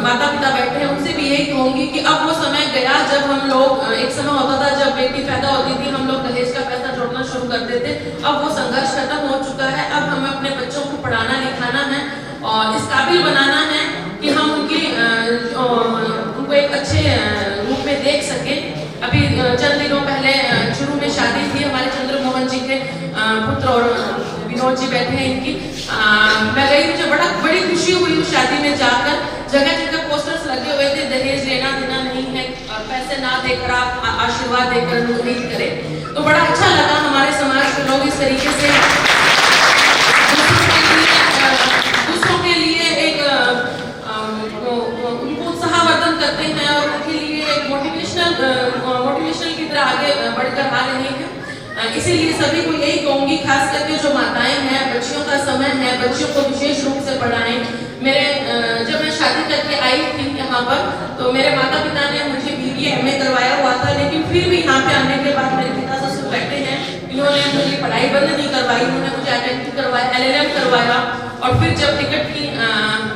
माता पिता बैठे हैं उनसे भी यही कहूंगी कि अब वो समय गया जब हम लोग, एक समय होता था जब बेटी पैदा होती थी हम लोग दहेज का पैसा जोड़ना शुरू कर देते। अब वो संघर्ष खत्म हो चुका है। अब हमें अपने बच्चों को पढ़ाना लिखाना है और इस काबिल बनाना है कि हम उनको एक अच्छे रूप में देख सके। अभी चंद दिनों पहले शुरू में शादी थी हमारे चंद्र मोहन जी के पुत्र और विनोद जी बैठे हैं इनकी। मैं गई, मुझे बड़ी खुशी हुई उस शादी में जाकर। जगह जगह पोस्टर्स लगे हुए थे, दहेज लेना देना नहीं है, पैसे ना देकर आप आशीर्वाद देकर नहीं करें। तो बड़ा अच्छा लगा हमारे समाज के लोग इस तरीके से दूसरों के लिए एक उनको उत्साहवर्धन करते हैं और उनके लिए एक मोटिवेशनल की तरह आगे बढ़कर आ रहे हैं। इसीलिए सभी को यही कहूंगी, खास करके जो माताएं हैं, बच्चियों का समय है, बच्चियों को विशेष रूप से पढ़ाएं। जब मैं शादी करके आई थी यहाँ पर तो मेरे माता पिता ने मुझे BBA MA करवाया हुआ था, लेकिन फिर भी यहाँ पे आने के बाद मेरे पिता ससुर बैठे हैं, इन्होंने मुझे पढ़ाई बंद नहीं करवाई, उन्होंने मुझे IIT करवाया, LLM करवाया। और फिर जब टिकट की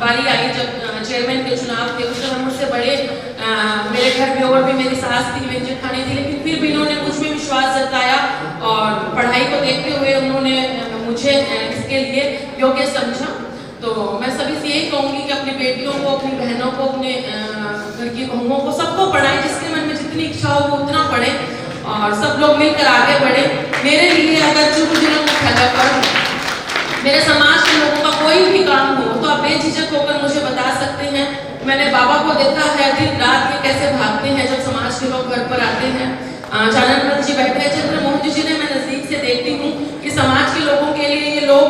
बारी आई, जब चेयरमैन के चुनाव थे, उस समय मुझसे बड़े मेरे घर में और भी मेरी सास थी, मेरी जेठानी थी, लेकिन फिर भी इन्होंने मुझ में विश्वास जताया और पढ़ाई को देखते हुए उन्होंने मुझे इसके लिए योग्य समझा। तो मैं सभी से यही कहूंगी कि अपनी बेटियों को, अपनी बहनों को, अपने घर की बहुओं को, सबको पढ़ाएं, जिसके मन में जितनी इच्छा हो वो उतना पढ़े और सब लोग मिलकर आगे बढ़े। मेरे लिए अगर चुप जिलों मुख्यालय पर मेरे समाज के लोगों का कोई भी काम हो तो आप बेझिझक होकर मुझे बता सकते हैं। मैंने बाबा को देखा है दिन रात ये कैसे भागते हैं जब समाज के लोग घर पर आते हैं। चानन जी बैठे हैं, चंद्र मोहन जी ने मैं नजदीक से देखती हूँ कि समाज के लोगों के लिए ये लोग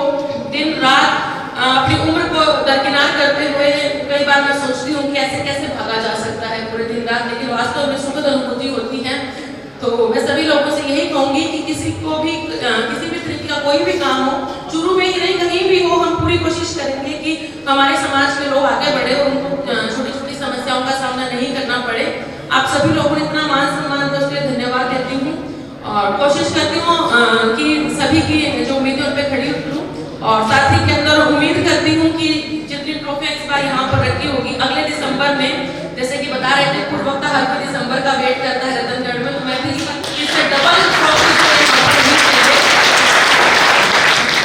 दिन रात अपनी उम्र को दरकिनार करते हुए, कई बार मैं सोचती हूँ कि ऐसे कैसे भागा जा सकता है पूरे दिन रात, लेकिन वास्तव में सुखद अनुभूति होती है। तो मैं सभी लोगों से यही कहूंगी कि किसी भी तरीके का कोई भी काम हो, शुरू में ही नहीं कहीं भी हो, हम पूरी कोशिश करेंगे कि हमारे समाज के लोग आगे बढ़े और उनको छोटी छोटी समस्याओं का सामना नहीं करना पड़े। आप सभी लोगों ने इतना मान सम्मान दिया, उसके लिए धन्यवाद देती हूँ और कोशिश करती हूँ कि सभी की जो उम्मीदें उन पर खड़ी उतरूं और साथ ही के अंदर उम्मीद करती हूँ कि जितनी ट्रॉफियां इस बार यहाँ पर रखी होगी अगले दिसंबर में, जैसे कि बता रहे थे पूर्व वक्ता हर कोई दिसंबर का वेट करता है रतनगढ़ में, तो मैं भी इससे डबल ट्रॉफी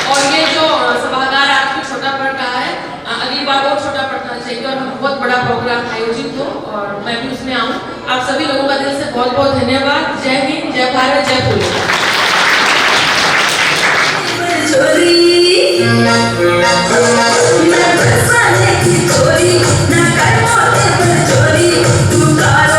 और ये जो सभागार आपको छोटा पड़ रहा है, अगली बार और छोटा पड़ना चाहिए और बहुत बड़ा प्रोग्राम आयोजित हो और मैं भी उसमें आऊँ। आप सभी लोगों का दिल से बहुत बहुत धन्यवाद। जय हिंद, जय भारत, जय पुलिस। छोरी ना कर मोती पर छोरी तू कारो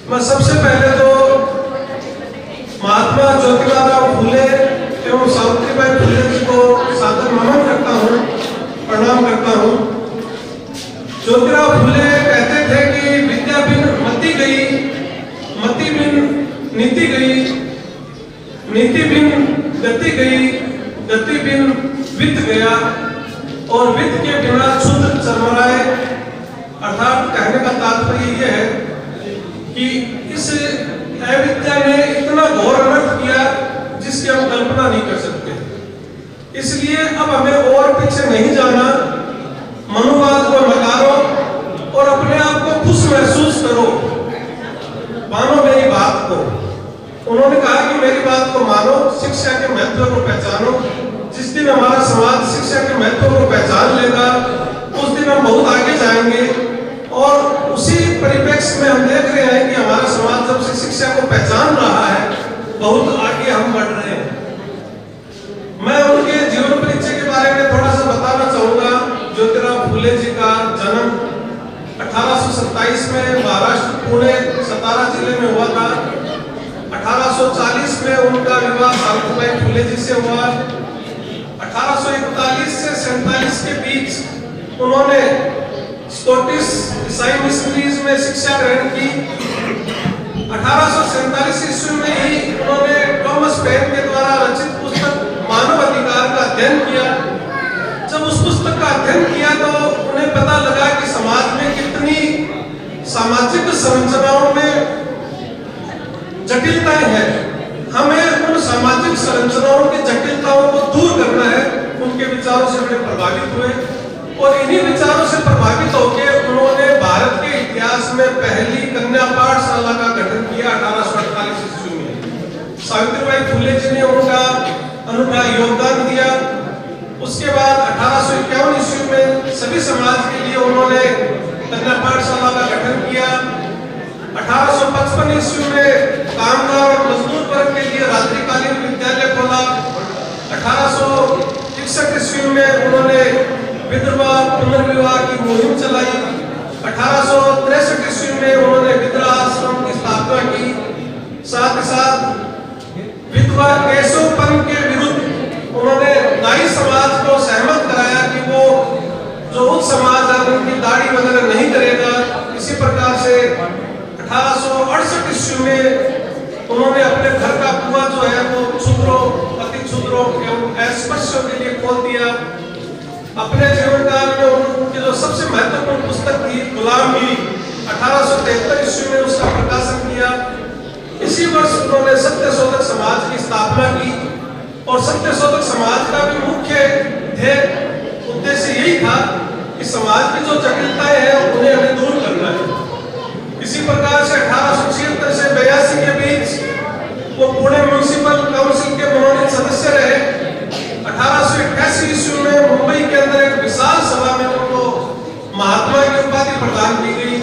मैं सबसे पहले तो महात्मा ज्योतिबा फूले एवं सावित्रीबाई फूले जी को सादर नमन करता हूँ, प्रणाम करता हूँ। ज्योतिबा फूले कहते थे कि विद्या बिन मति गई, मति बिन नीति गई, नीति बिन गति गई, गति बिन वित्त गया और वित्त के बिना क्षुद्र चरमराए। अर्थात कहने का तात्पर्य यह है कि इस अविद्या ने इतना घोर अनर्थ किया जिसकी हम कल्पना नहीं कर सकते। इसलिए अब हमें और पीछे नहीं जाना, मनोवाद को नकारो और अपने आप को खुश महसूस करो। मानो मेरी बात को। उन्होंने कहा कि मेरी बात को मानो, शिक्षा के महत्व को पहचानो। जिस दिन हमारा समाज शिक्षा के महत्व को पहचान लेगा उस दिन हम बहुत आगे जाएंगे। और उसी परिप्रेक्ष्य में हम देख रहे हैं कि हमारा समाज जब से शिक्षा को पहचान रहा है बहुत आगे हम बढ़ रहे हैं। मैं उनके जीवन परिचय के बारे में थोड़ा सा बताना चाहूंगा। ज्योतिबा फूले जी का जन्म 1827 में महाराष्ट्र पुणे सतारा जिले में हुआ था। 1840 में उनका विवाह सावित्रीबाई फूले जी से हुआ। 1841 से 47 के बीच उन्होंने स्कॉटिश ईसाई मिशनरीज में शिक्षा ग्रहण की। 1847 ईस्वी में ही उन्होंने थॉमस पेन के द्वारा रचित पुस्तक मानव अधिकार का अध्ययन किया। जब उस पुस्तक का अध्ययन किया तो उन्हें पता लगा कि समाज में कितनी सामाजिक संरचनाओं में जटिलताएं हैं। हमें उन सामाजिक संरचनाओं की जटिलताओं को दूर करना है। उनके विचारों से बड़े प्रभावित हुए और इन्हीं विचारों से प्रभावित होकर उन्होंने भारत के इतिहास में पहली कन्या पाठशाला का गठन किया 1848 ईस्वी में। सावित्रीबाई फूले जी ने उनका अनूठा योगदान दिया। उसके बाद 1851 ईस्वी में सभी समाज के लिए उन्होंने कन्या पाठशाला का गठन किया। 1855 ईस्वी में कामगार और मजदूर वर्ग के लिए रात्रिकालीन विद्यालय खोला। 1861 ईस्वी में उन्होंने विधवा पुनर्विवाह की मुहिम चलाई। 1863 ईस्वी में उन्होंने विधवा आश्रम की स्थापना की। साथ ही साथ विधवा केशवपन के विरुद्ध उन्होंने नाई समाज को सहमत कराया कि वो जो उच्च समाज है उनकी दाढ़ी वगैरह नहीं करेगा। इसी प्रकार से 1868 ईस्वी में उन्होंने अपने घर का कुआं जो है वो क्षुद्रों, अति क्षुद्रों एवं अस्पृश्यों के लिए खोल दिया। अपने जीवन काल में उनकी जो सबसे महत्वपूर्ण पुस्तक थी गुलामगिरी, 1873 ईस्वी में उसका प्रकाशन किया। इसी वर्ष उन्होंने सत्यशोधक समाज की स्थापना की और सत्यशोधक समाज का भी मुख्य ध्येय उद्देश्य यही था कि समाज की जो जटिलताएं हैं उन्हें हमें दूर करना है। इसी प्रकार से 1876 से 82 के बीच वो पुणे म्युनिसिपल काउंसिल के मनोनीत सदस्य रहे। 1888 ईस्वी में मुंबई के अंदर एक विशाल सभा में उनको महात्मा की उपाधि प्रदान की गई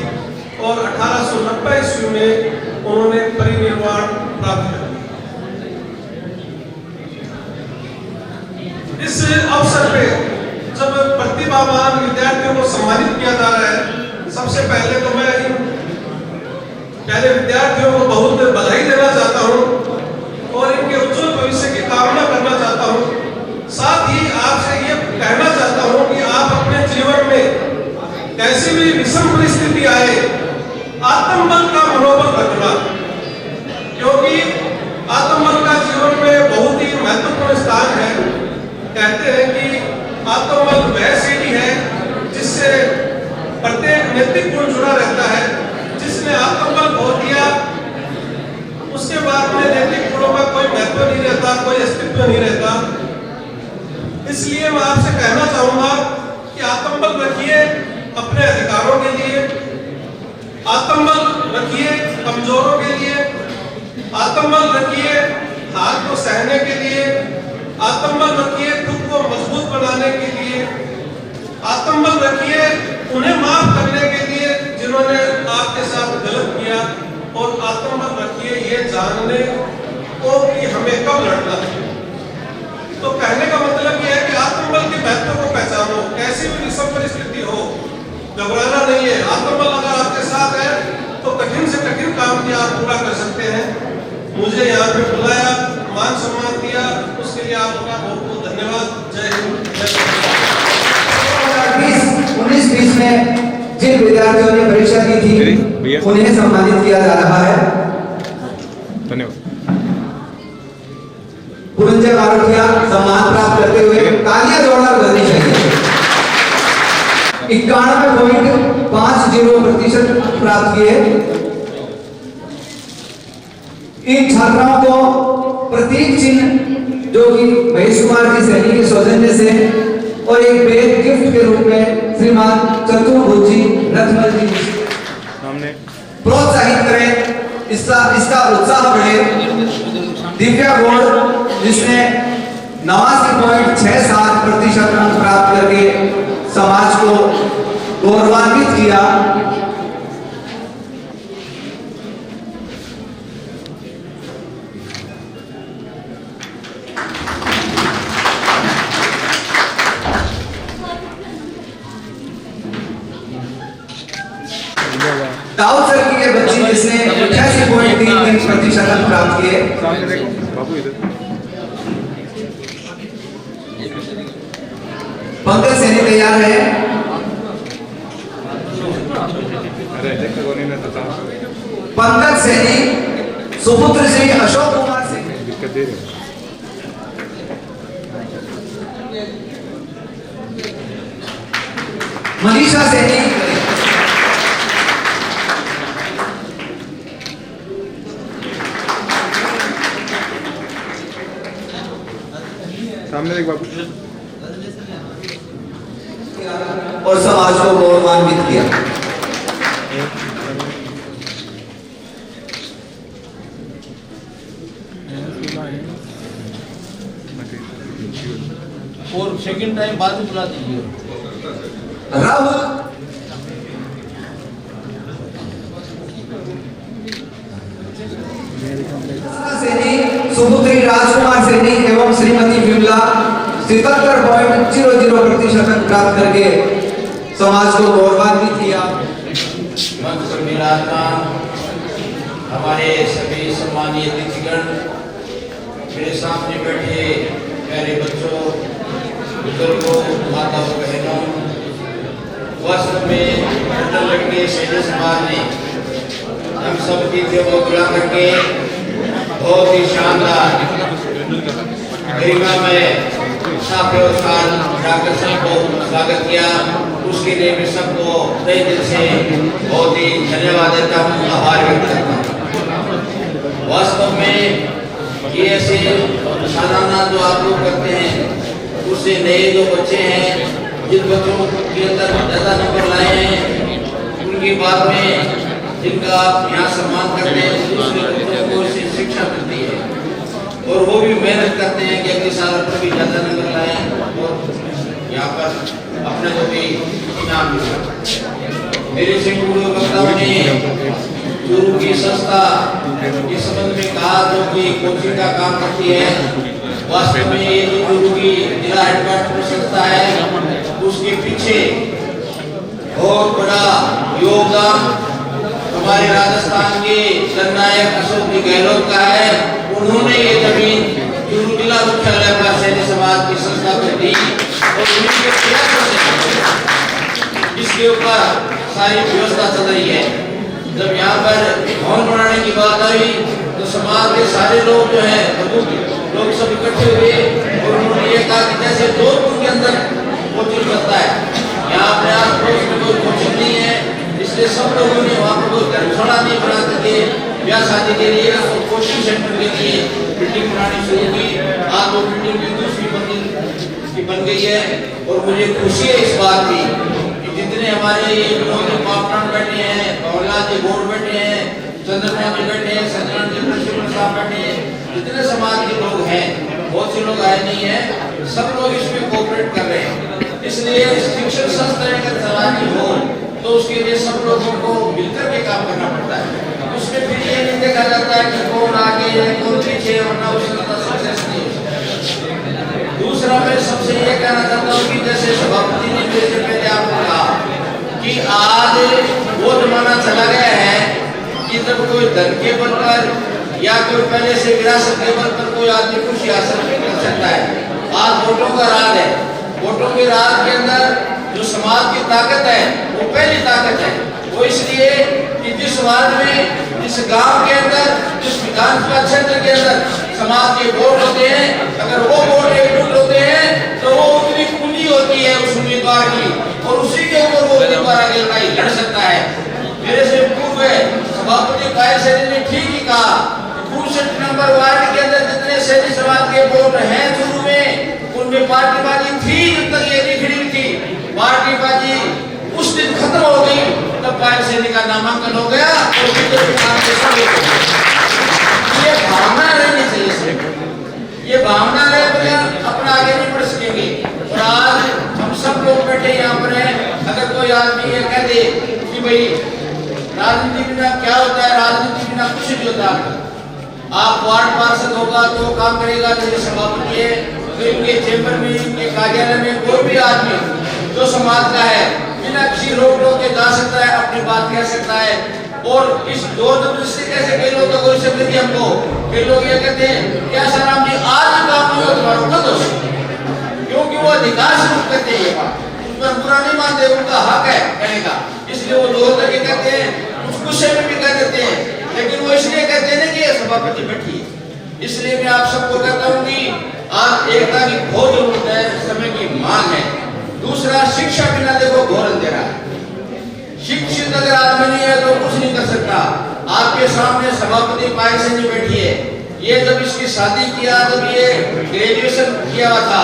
और 1890 ईस्वी में उन्होंने परिनिर्वाण प्राप्त कर लिया। इस अवसर पे जब प्रतिभावान विद्यार्थियों को सम्मानित किया जा रहा है, सबसे पहले तो मैं पहले विद्यार्थियों को बहुत बधाई देना चाहता हूं और इनके उज्जवल भविष्य की कामना करना चाहता हूं। साथ ही आपसे ये कहना चाहता हूं कि आप अपने जीवन में कैसी भी विषम परिस्थिति आए, आत्मबल का मनोबल रखना, क्योंकि आत्मबल का जीवन में बहुत ही महत्वपूर्ण स्थान है। कहते हैं कि आत्मबल वह सीढ़ी है जिससे प्रत्येक नैतिक गुण जुड़ा रहता है। जिसने आत्मबल खो दिया उसके बाद में नैतिक गुणों का कोई महत्व नहीं रहता, कोई अस्तित्व नहीं रहता। इसलिए मैं आपसे कहना चाहूंगा कि आत्मबल रखिए अपने अधिकारों के लिए, आत्मबल रखिए कमजोरों के लिए, आत्मबल रखिए हार को सहने के लिए, आत्मबल रखिए खुद को मजबूत बनाने के लिए, आत्मबल रखिए उन्हें माफ करने के लिए जिन्होंने आपके साथ गलत किया, और आत्मबल रखिए ये जानने को कि हमें कब लड़ना है। तो कहने का मतलब ये है कि आत्मबल के महत्व को पहचानो, कैसी भी विषम परिस्थिति हो घबराना नहीं है। आत्मबल अगर आपके साथ है तो कठिन से कठिन काम भी आप पूरा कर सकते हैं। मुझे यहाँ पे बुलाया, मान सम्मान दिया, उसके लिए आपका बहुत बहुत धन्यवाद। जय हिंद। 1920 में जिन विद्यार्थियों ने परीक्षा दी थी उन्हें सम्मानित किया जा रहा है। धन्यवाद। पुरंजय मारोटिया सम्मान प्राप्त करते हुए तालियां जोरदार बजनी चाहिए। 91.50% प्राप्त किए। इन छात्राओं को प्रतीक चिन्ह जो कि महेश कुमार जी सैनी के सौजन्य से और एक बैग गिफ्ट के रूप में श्रीमान चतुर्भुज जी रत्नमल जी सामने प्रोत्साहित करें, इसका उत्साह बढ़े। दिव्या गौड़ जिसने 89.67% अंक प्राप्त करके समाज को गौरवान्वित किया। दाऊद सर्किल के बच्चे जिसने 88.33% अंक प्राप्त किए। सामने देखो बाबू इधर। पंकज सैनी तैयार है। अरे देखो गोनी ने तो पंकज सैनी सुपुत्र श्री अशोक कुमार सिंह दिक्कत दे रहे मनीषा सैनी सामने देख बाबू। और समाज को गौरवान्वित किया। और सेकंड टाइम बाद में बुला दीजिए। राहुल सैनी, सुपुत्री राजकुमार सैनी एवं श्रीमती विमला 73.00% प्राप्त करके समाज को गौरवान्वित किया। मंच पर विराजमान हमारे सभी सम्मानीय अतिथिगण, मेरे सामने बैठे प्यारे बच्चों, बुजुर्गों, माताओं, बहनों, वास्तव में रतनगढ़ के सैन्य समाज ने हम सब की को बुला करके बहुत ही शानदार गरिमा में जाकर सबको स्वागत किया। उसके लिए मैं सबको तहे दिल से बहुत ही धन्यवाद देता हूँ, आभार व्यक्त करता हूँ। वास्तव में ये ऐसे सालाना जो आप लोग करते हैं, उससे नए जो बच्चे हैं, जिन बच्चों के अंदर ज़्यादा नंबर लाए हैं, उनकी बात में जिनका आप यहाँ सम्मान करते हैं, दूसरे बच्चों को इससे शिक्षा मिलती है और वो भी मेहनत करते हैं कि अगले साल पर भी ज़्यादा नंबर लाएं और यहाँ पर अपना जो भी इनाम मिले। मेरे से पूर्व वक्ताओं ने चूरू की संस्था के संबंध में कहा, जो कि कोचिंग का काम करती है। वास्तव में ये जो चूरू की जिला हेडक्वार्टर संस्था है, उसके पीछे बहुत बड़ा योगदान हमारे राजस्थान के जननायक अशोक जी गहलोत का है। उन्होंने ये जमीन चूरू जिला मुख्यालय पर सैन्य समाज की संस्था को दी और उनके प्रयासों से इसके ऊपर सारी व्यवस्था चल रही है। जब यहाँ पर भवन बनाने की बात आई तो समाज के सारे लोग जो है लोग सब इकट्ठे हुए और उन्होंने ये कहा कि जैसे जोधपुर के अंदर कोचिंग करता है, यहाँ अपने आस पड़ोस में कोई कोचिंग नहीं है, इसलिए सब लोगों ने वहाँ पर कोई धर्मशाला नहीं बना करके ब्याह शादी के लिए और कोचिंग सेंटर के लिए बिल्डिंग बनानी शुरू की। आज वो बिल्डिंग की दूसरी मंजिल बन गई है और मुझे खुशी है इस बात की कि जितने हमारे ये विनोदी पापड़ान बैठे हैं, भवला जी बोर्ड बैठे हैं, चंद्रमा जी बैठे हैं, सत्यनारायण जी प्रिंसिपल साहब बैठे हैं, जितने समाज के लोग हैं, बहुत से लोग आए नहीं हैं, सब लोग इसमें कोऑपरेट कर रहे हैं। इसलिए शिक्षण संस्था अगर चलानी हो तो उसके लिए सब लोगों को मिलकर के काम करना पड़ता है। उसमें फिर ये नहीं देखा जाता है कि कौन आगे है कौन पीछे, वरना उसका सक्सेस नहीं हो सकता। दूसरा मैं सबसे ये कहना चाहता हूँ कि जैसे सभापति ने मेरे से पहले आपको कहा कि आज वो जमाना चला गया है कि जब कोई धन के बल पर या कोई पहले से विरासत के बल पर कोई आदमी खुशी हासिल नहीं कर सकता है। आज वोटों का राज है। वोटों के राज के अंदर जो समाज की ताकत है वो पहली ताकत है। वो इसलिए कि जिस समाज में, जिस गांव के अंदर, जिस विधानसभा क्षेत्र के अंदर समाज के वोट होते हैं, अगर वो वोट एकजुट होते हैं तो वो उतनी पूंजी होती है उस उम्मीदवार की और उसी के ऊपर वो उम्मीदवार आगे लड़ाई लड़ सकता है। मेरे से पूर्व सभापति पायल सैनी ने ठीक ही कहा, 62 नंबर वार्ड के अंदर जितने सैनी समाज के वोट हैं चूरू में, उनमें पार्टीबाजी थी। जब तक ये लिखड़ी थी पार्टीबाजी उस दिन खत्म हो गई, तब पायल सैनी का नामांकन हो गया और ये भावना रहनी चाहिए सिर्फ। ये भावना रहे बगैर अपना आगे नहीं बढ़ सकेंगे। और आज हम सब लोग बैठे यहाँ पर हैं, अगर कोई आदमी ये कह दे कि भाई राजनीति बिना क्या होता है, राजनीति बिना कुछ नहीं होता। आप वार्ड पार्षद होगा तो काम करेगा, जैसे सभापति है तो इनके चेंबर में, इनके कार्यालय में कोई भी आदमी जो समाज का है बिना किसी रोक टोक के जा सकता है, अपनी बात कह सकता है। और इस दो दृष्टि कैसे कई लोग तो कोई शब्द भी हमको कई लोग ये कहते हैं क्या सराम जी आज काम नहीं हो तुम्हारा कद हो, क्योंकि वो अधिकार से कहते हैं, ये बात उस पर बुरा नहीं मानते, उनका हक है कहने का। इसलिए वो दो तरीके कहते हैं, कुछ गुस्से में भी कह देते हैं, लेकिन वो इसलिए कहते हैं कि सभापति बैठी है। इसलिए मैं आप सबको कहता हूँ कि आज एकता की बहुत जरूरत है, समय की मांग है। दूसरा, शिक्षा बिना देखो घोर अंधेरा है। शिक्षित अगर आदमी नहीं है तो कुछ नहीं कर सकता। आपके सामने सभापति पायल सैनी बैठी है। ये जब इसकी शादी किया तब ये ग्रेजुएशन किया हुआ था।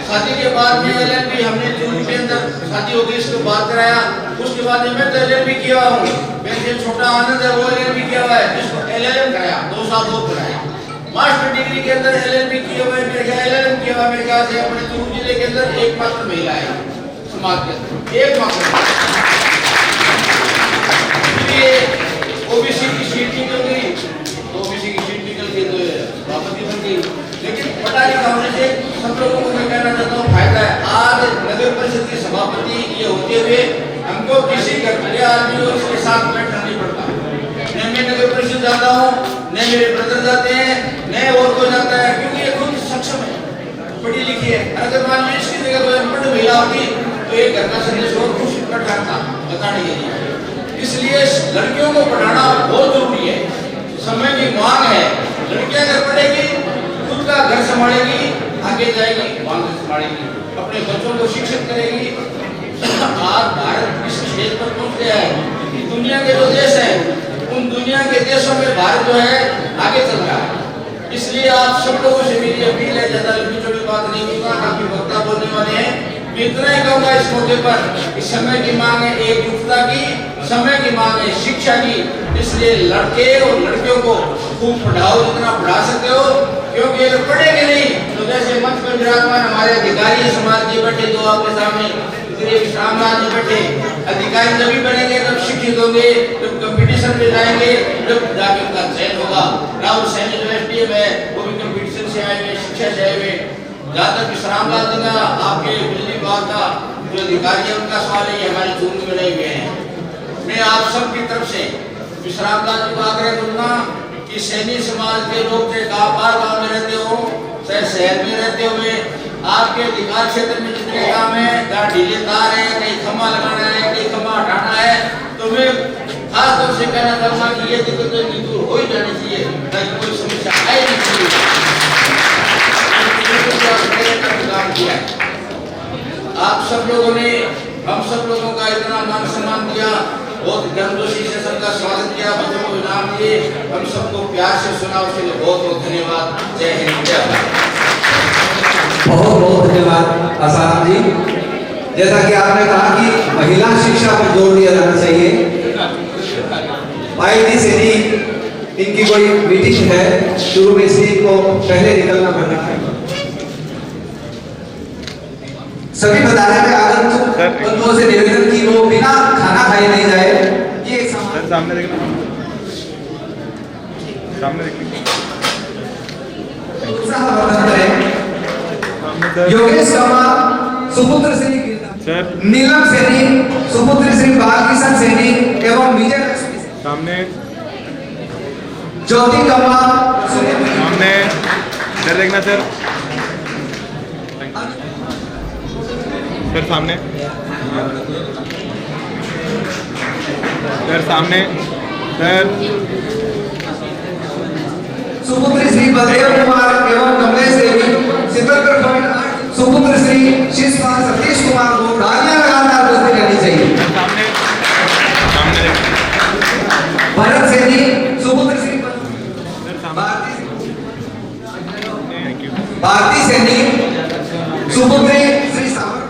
शादी के बाद में LLB हमने चूरू के अंदर शादी हो गई, इसको बात कराया। उसके बाद मैं तो LLB किया हूँ, मेरे छोटा आनंद है वो LLB किया हुआ है, जिसको LLM कराया 2 साल और कराया। मास्टर डिग्री के अंदर LLB किया हुआ है, मेरे ख्याल LLM किया हुआ मेरे ख्याल से अपने चूरू जिले के अंदर एकमात्र महिला है समाज के अंदर, एकमात्र। ओबीसी की सीट निकल गई तो ओबीसी की सीट निकल गई तो सभापति बन गई, लेकिन पढ़ा लिखा होने से सब लोगों को मैं कहना चाहता हूँ फायदा है। आज नगर परिषद की सभापति ये होते हुए हमको किसी घटिया आदमी और उसके साथ बैठना नहीं पड़ता। न मैं नगर परिषद जाता हूँ, न मेरे ब्रदर जाते हैं, न और कोई जाता है, क्योंकि ये खुद सक्षम है, पढ़ी लिखी है। अगर मान लीजिए इसकी जगह कोई अनपढ़ महिला होती तो एक घर का सदस्य और खुश इकट्ठा था बताने के लिए। इसलिए लड़कियों को पढ़ाना बहुत जरूरी है। समय की मांग है। लड़कियां अगर पढ़ेगी, खुद का घर संभालेगी, आगे जाएगी, मांग संभालेगी, अपने बच्चों को शिक्षित करेगी। आज भारत इस स्टेज पर पहुंच गया है कि दुनिया के जो देश हैं उन दुनिया के देशों में भारत जो है आगे चल रहा है। इसलिए आप सब लोगों से मेरी अपील है, ज्यादा लंबी चौड़ी बात नहीं करूंगा, काफी वक्ता बोलने वाले हैं, मैं इतना ही कहूंगा इस मौके पर कि समय की मांग है एकजुटता की, समय की मांग है शिक्षा की। इसलिए लड़के और लड़कियों को खूब पढ़ाओ, जितना पढ़ा सकते हो, क्योंकि अगर पढ़ेंगे नहीं तो जैसे मंच पर विराजमान हमारे अधिकारी समाज के बैठे दो आपके सामने विश्रामलाल जी बैठे, अधिकारी तभी बनेंगे जब शिक्षित होंगे, जब कंपटीशन में जाएंगे, जब जाके उनका चयन होगा। राहुल सैनी जो एसडीएम है वो भी कंपटीशन से आए हुए, शिक्षा से आए हुए। जहाँ तक विश्रामलाल जी का आपके बिजली विभाग का जो अधिकारी है उनका सवाल है, ये हमारे चून में रहे हुए हैं। मैं आप सब की तरफ से विश्रामलाल जी को आग्रह करूंगा कि सैनी समाज के लोग चाहे बाहर गाँव में रहते हो, चाहे शहर में रहते हुए, आपके अधिकार क्षेत्र में जितने काम है, जहाँ ढीले तार है, कहीं खम्भा लगाना है, कहीं खम्भा हटाना है, तो मैं खास तौर से कहना चाहूंगा कि ये दिक्कतें दूर हो ही जानी चाहिए, ताकि कोई समस्या आए नहीं चाहिए। काम किया आप सब लोगों ने, हम सब लोगों का इतना मान सम्मान किया, बहुत गर्मजोशी से सबका स्वागत किया, बच्चों को इनाम दिए, हम सबको प्यार से सुना, उसके लिए बहुत बहुत धन्यवाद। जय हिंद, जय भारत। बहुत बहुत धन्यवाद आसाराम जी। जैसा कि आपने कहा कि महिला शिक्षा पर जोर दिया जाना चाहिए, आईटी सैनी इनकी कोई मीटिंग है, शुरू में से इनको पहले निकलना पड़ रहा है। सभी बताने में आगंतुक बंधुओं से निवेदन की वो बिना खाना खाए नहीं जाए। ये एक सामने देखना, सामने देखना। योगेश शर्मा, सुपुत्र श्री नीलम सैनी, सुपुत्र श्री बालकिशन सैनी एवं विजय लक्ष्मी सामने, ज्योति कम्मा सामने, इधर देखना सर, सर सामने, सर सामने, सर सुपुत्र श्री बलदेव कुमार एवं कमलेश देवी, सिद्धगढ़ पॉइंट, सुपुत्र श्री शिषपाल सतीश कुमार को तालियां लगातार बजती रहनी चाहिए। सामने, सामने भरत सैनी, सुपुत्र श्री भारती सैनी, सुपुत्री श्री सावर,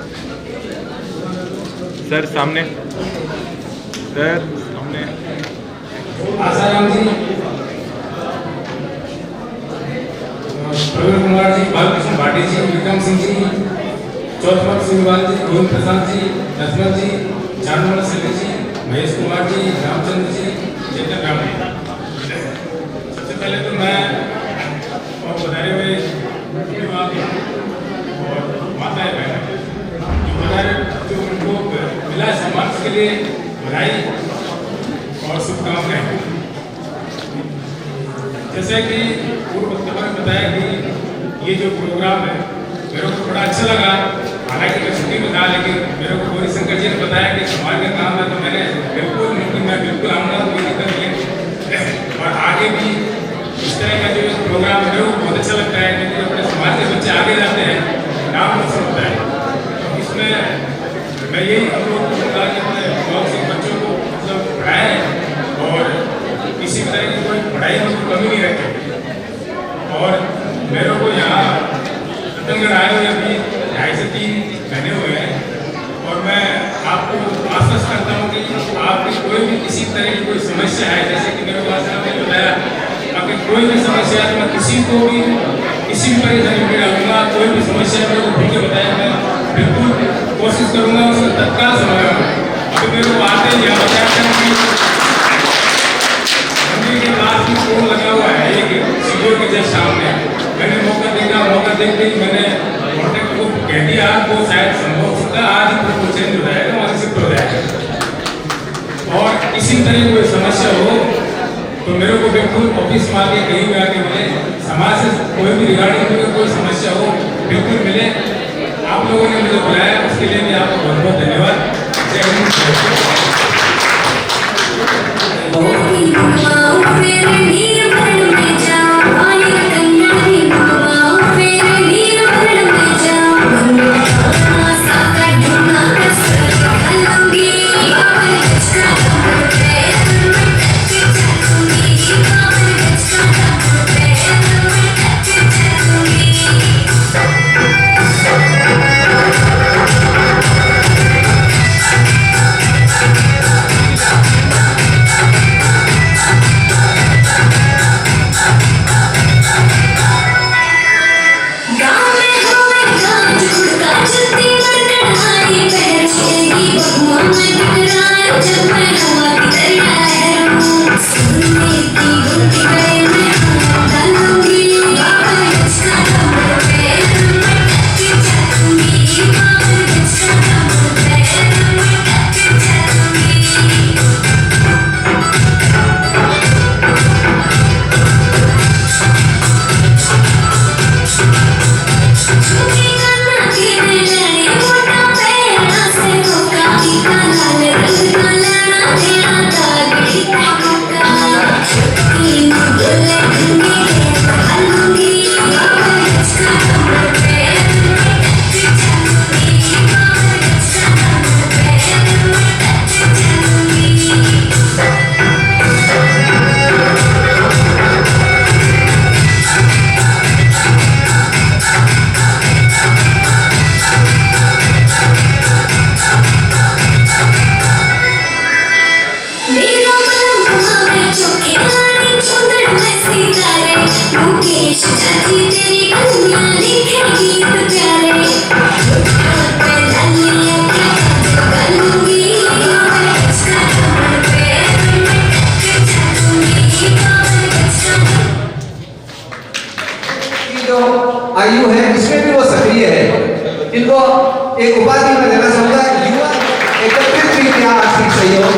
सर सामने, सर सामने, आसाराम जी, प्रवीण कुमार जी, बालकृष्ण भाटी जी, विक्रम सिंह जी, चौथमल सिंहवाल जी, गोविंद प्रसाद जी, लक्ष्मण जी, चांदमल सिंह जी, महेश कुमार जी, रामचंद्र जी, चेतन राम जी। सबसे पहले तो मैं और बधाई हुए और माताएं बहनें जो उनको मिला सम्मान के लिए बधाई और शुभकामनाएं। जैसे कि पूर्व वक्ता ने बताया कि ये जो प्रोग्राम है मेरे को बड़ा अच्छा लगा, हालांकि मैं छुट्टी में था, लेकिन मेरे को गौरी शंकर जी ने बताया कि समाज का काम है, तो मैंने बिल्कुल आऊँगा, कोई दिक्कत नहीं है। और आगे भी इस तरह का जो प्रोग्राम है वो बहुत अच्छा लगता है, क्योंकि अपने समाज के बच्चे आगे जाते हैं, नाम रोशन होता है। तो इसमें मैं यही अनुरोध करूँगा कि अपने गाँव से बच्चों को मतलब पढ़ाएं और किसी तरह की कोई पढ़ाई में कोई कमी नहीं रखे। और मेरे को यहाँ रतनगढ़ आए हुए अभी 2.5 से 3 महीने हुए हैं, और मैं आपको आश्वस्त करता हूँ कि आपकी कोई भी किसी तरह की कोई समस्या है, जैसे कि मेरे पास आपने बताया, अगर कोई भी समस्या है तो मैं किसी को भी किसी भी परेशानी में डालूंगा, कोई भी समस्या मेरे को भूल के बताया, मैं बिल्कुल कोशिश करूँगा उसका तत्काल समाधान। अभी मेरे को आते ही यहाँ बताया कि मंदिर के पास भी पोल लगा हुआ है एक सीढ़ियों के जस्ट सामने, मैंने मौका देखा, मौका देखते ही मैंने कह दिया आपको शायद संभव होगा आज ही चेंज हो जाएगा, वहाँ शिफ्ट हो जाएगा। और इसी तरह कोई समस्या हो तो मेरे को बिल्कुल ऑफिस में आके कहीं भी आके मिले, समाज से कोई भी रिगार्डिंग कोई समस्या हो बिल्कुल मिले। आप लोगों ने मुझे बुलाया उसके लिए भी आपको बहुत बहुत धन्यवाद। जय हिंद। आयु है इसमें भी वो सक्रिय है। इनको एक उपाधि में देना चाहूंगा, युवा एकत्रित किया आर्थिक सहयोग।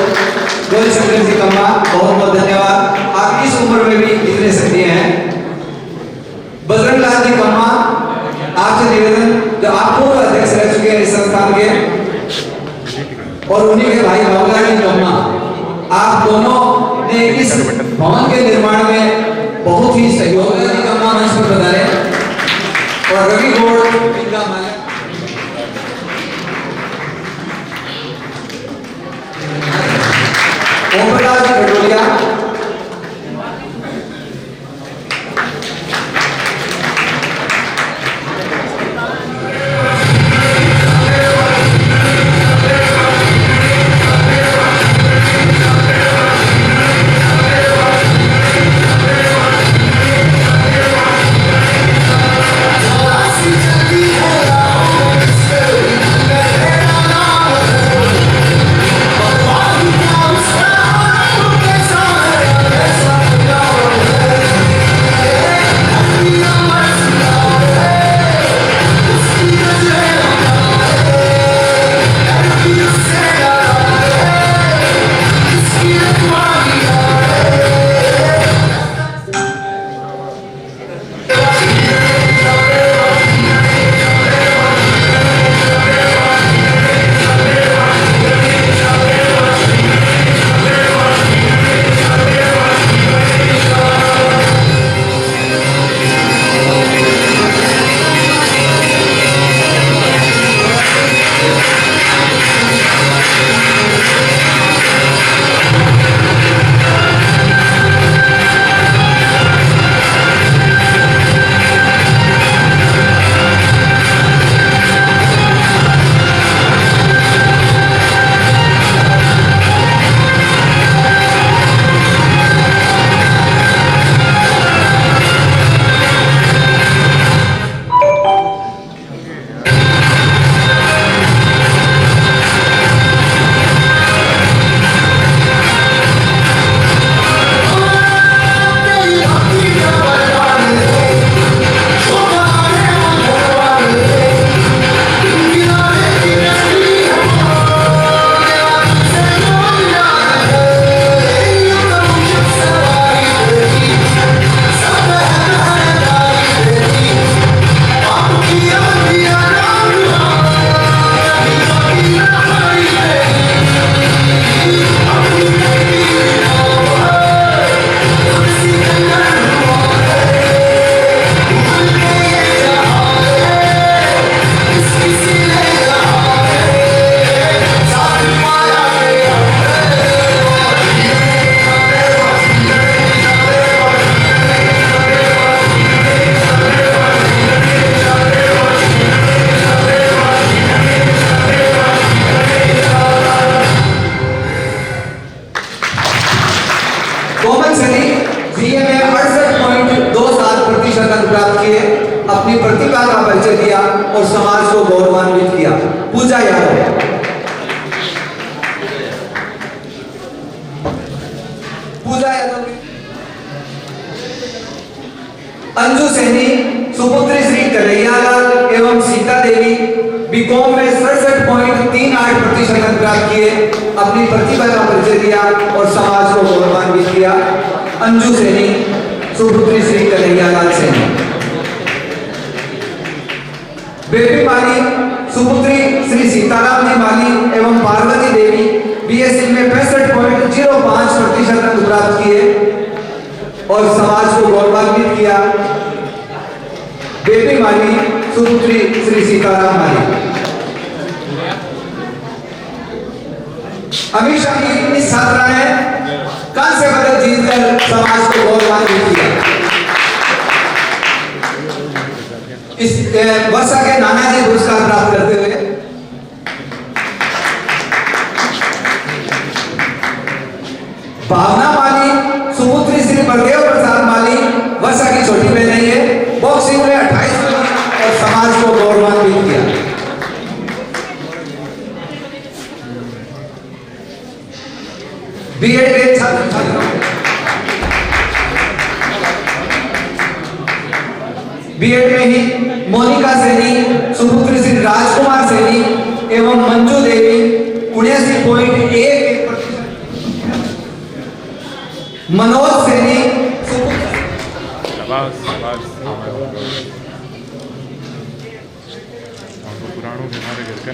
गोल शंकर जी कम्मा बहुत बहुत धन्यवाद, आप इस उम्र में भी इतने सक्रिय हैं। बजरंग लाल जी कम्मा आपसे निवेदन, जो आप पूर्व अध्यक्ष रह चुके हैं इस संस्थान के, और उन्हीं के भाई बाबूलाल जी कम्मा, आप दोनों ने इस भवन के निर्माण में बहुत ही सहयोग दिया। कम्मा मंच पर बताएं और रवि गौड़ इनका मालिक ओम प्रकाश खडोलिया, सीता देवी बीकॉम में 67.38% अंक प्राप्त किए, अपनी प्रतिभा का परिचय दिया और समाज को गौरवान्वित किया। अंजू सैनी, सुपुत्री श्री कन्हैयालाल सैनी। बेबी माली, सुपुत्री श्री सीताराम जी माली एवं पार्वती देवी बीएससी में 65.05% अंक प्राप्त किए और समाज को गौरवान्वित किया। बेबी माली, सुपुत्री श्री सीताराम माली। अमीषा की इस छात्रा ने कांस्य पदक जीतकर समाज को गौरवान्वित किया। इस वर्षा के नानाजी पुरस्कार प्राप्त करते हुए भावना माली, सुपुत्री श्री बलदेव प्रसाद माली, वर्षा की छोटी बहन है ये, बॉक्सिंग में 28 और समाज को गौरवान्वित किया। बीएड के छात्र बीएड में ही मोनिका सैनी, सुपुत्री श्री राजकुमार सैनी एवं मंजू देवी 79.11%, मनोज सैनी, पुराणों के हमारे घर का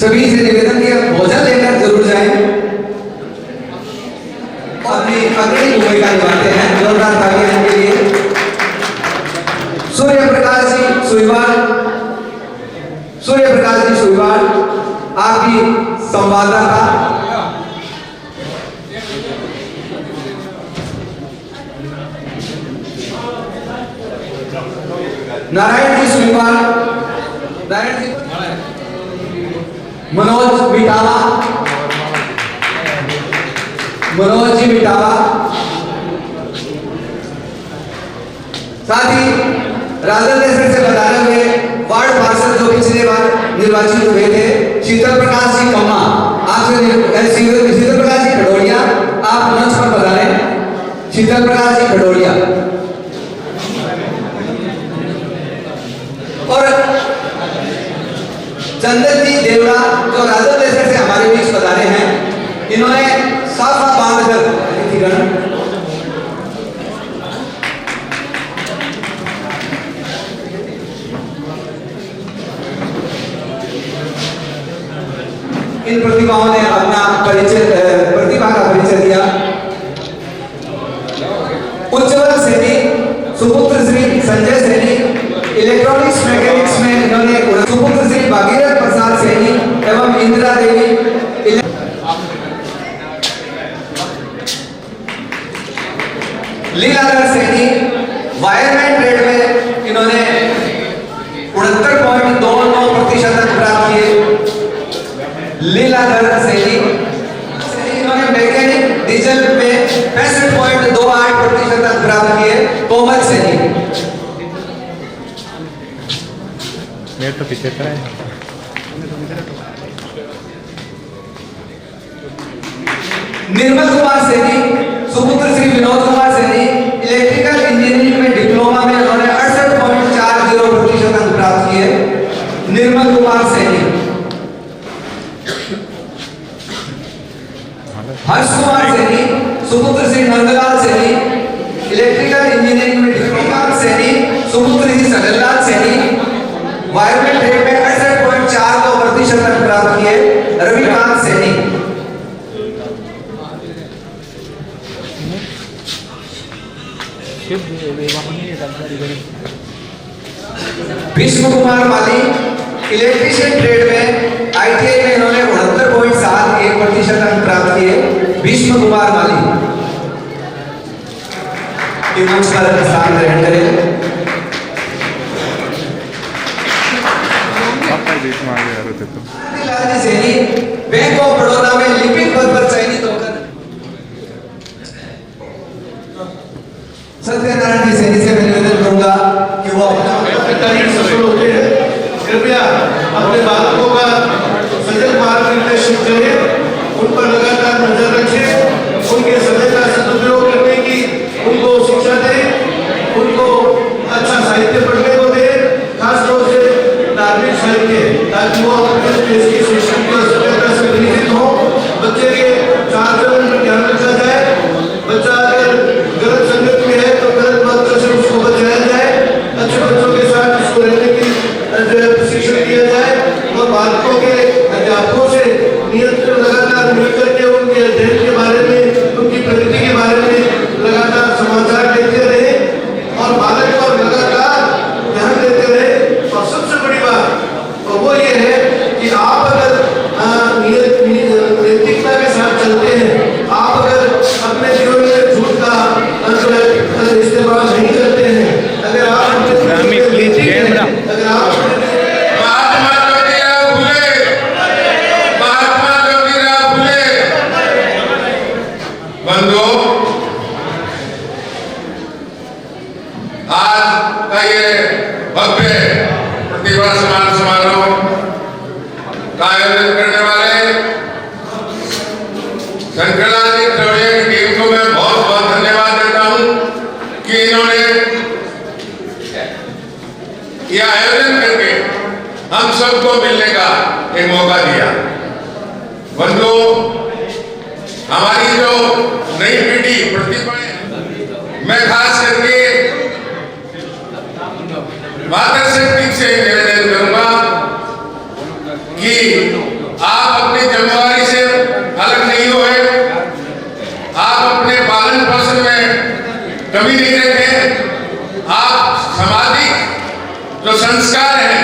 सभी से निवेदन किया भोजन लेकर जरूर जाएं। अपनी अग्रणी भूमिका निभाते हैं। जोरदार तालियां इनके लिए। सूर्य प्रकाश जी सुईवाल आपकी संवाददाता। नारायण जी सुईवाल, मनोज जी बिटावा, साथ ही राजद से बताने हुए वार्ड पार्षद जो पिछले बार निर्वाचित हुए थे शीतल प्रकाश जी कम्मा, आपसे शीतल प्रकाश जी खडोड़िया आप मंच पर पधारें। शीतल प्रकाश जी खडोड़िया। चंदन जी देवड़ा जो राजस्थान से हमारे बीच पधारे हैं, इन्होंने साफा बांधकर अतिथिगण इन प्रतिभाओं ने अपना प्रतिभा का परिचय दिया। उज्जवल सैनी, सुपुत्र श्री संजय सैनी, इलेक्ट्रॉनिक्स मैकेनिक्स में इन्होंने सुपुत्र श्री भागीरथ प्रसाद सैनी एवं इंदिरा देवी, लीलाधर सैनी वायरमैन ट्रेड में इन्होंने 69.29% प्राप्त किए। लीलाधर सैनी इन्होंने मैकेनिक डीजल में 65.28% प्राप्त किए। कोमल सैनी मेरे तो पीछे है। निर्मल कुमार सैनी, सुपुत्र श्री विनोद कुमार सैनी, इलेक्ट्रिकल इंजीनियरिंग में डिप्लोमा में उन्होंने 68.40% प्राप्त किए। निर्मल कुमार सैनी। हर्ष कुमार सैनी, सुपुत्र श्री नंदलाल सैनी, इलेक्ट्रिकल इंजीनियरिंग में डिप्लोमा सैनी, सुपुत्र श्री सजललाल सैनी, वायरमैन ट्रेड में 68.42% प्राप्त किए। रविकांत सैनी। भीष्म कुमार माली, इलेक्ट्रिशियन ट्रेड में आईटीआई में इन्होंने 69.71% अंक प्राप्त किए। भीष्म कुमार माली मंच पर स्थान ग्रहण करें। लालजी सैनी बैंक ऑफ बड़ौदा में लिपिक पद पर चयनित होकर सत्यनारायण जी सैनी से मैं निवेदन करूंगा कि वो अपना सफल होते हैं, कृपया अपने बालकों का सजग मार्गदर्शन करें, उन पर लगातार नजर रखें, उनके समय का सदुपयोग करने की उनको शिक्षा दें, उनको अच्छा साहित्य पढ़ने को दें, खासतौर से धार्मिक साहित्य, ताकि वो अपने देश की संस्कृति सभ्यता से परिचित हो। बच्चे के चार चरण पर ध्यान रखा जाए। बच्चा अगर गलत संगत में है तो गलत बात से उसको बचाया जाए, अच्छे बच्चों के साथ उसको रहने की प्रशिक्षण दिया जाए और बालकों के अध्यापकों से नियंत्रण लगातार मिलकर के उनके अध्ययन के बारे में, उनकी प्रगति के बारे में लगातार समाचार देते रहे और बालक पर लगातार ध्यान देते रहे। और सबसे बड़ी बात तो वो ये है कि आप अगर नैतिकता के साथ चलते हैं, आप अगर अपने जीवन में झूठ का इस्तेमाल नहीं करते हैं, अगर आप आज का ये भव्य प्रतिभा सम्मान समारोह का आयोजन करने वाले शंकरलाल जी द्रविड़ की टीम को मैं बहुत बहुत धन्यवाद देता हूं कि इन्होंने यह आयोजन करके हम सबको मिलने का एक मौका दिया। बंधुओं, हमारी जो नई पीढ़ी प्रतिभाएं, मैं खास करके मातृशक्ति से निवेदन करूंगा कि आप अपनी जिम्मेदारी से अलग नहीं हुए, आप अपने पालन पोषण में कमी नहीं रखें, आप सामाजिक जो संस्कार हैं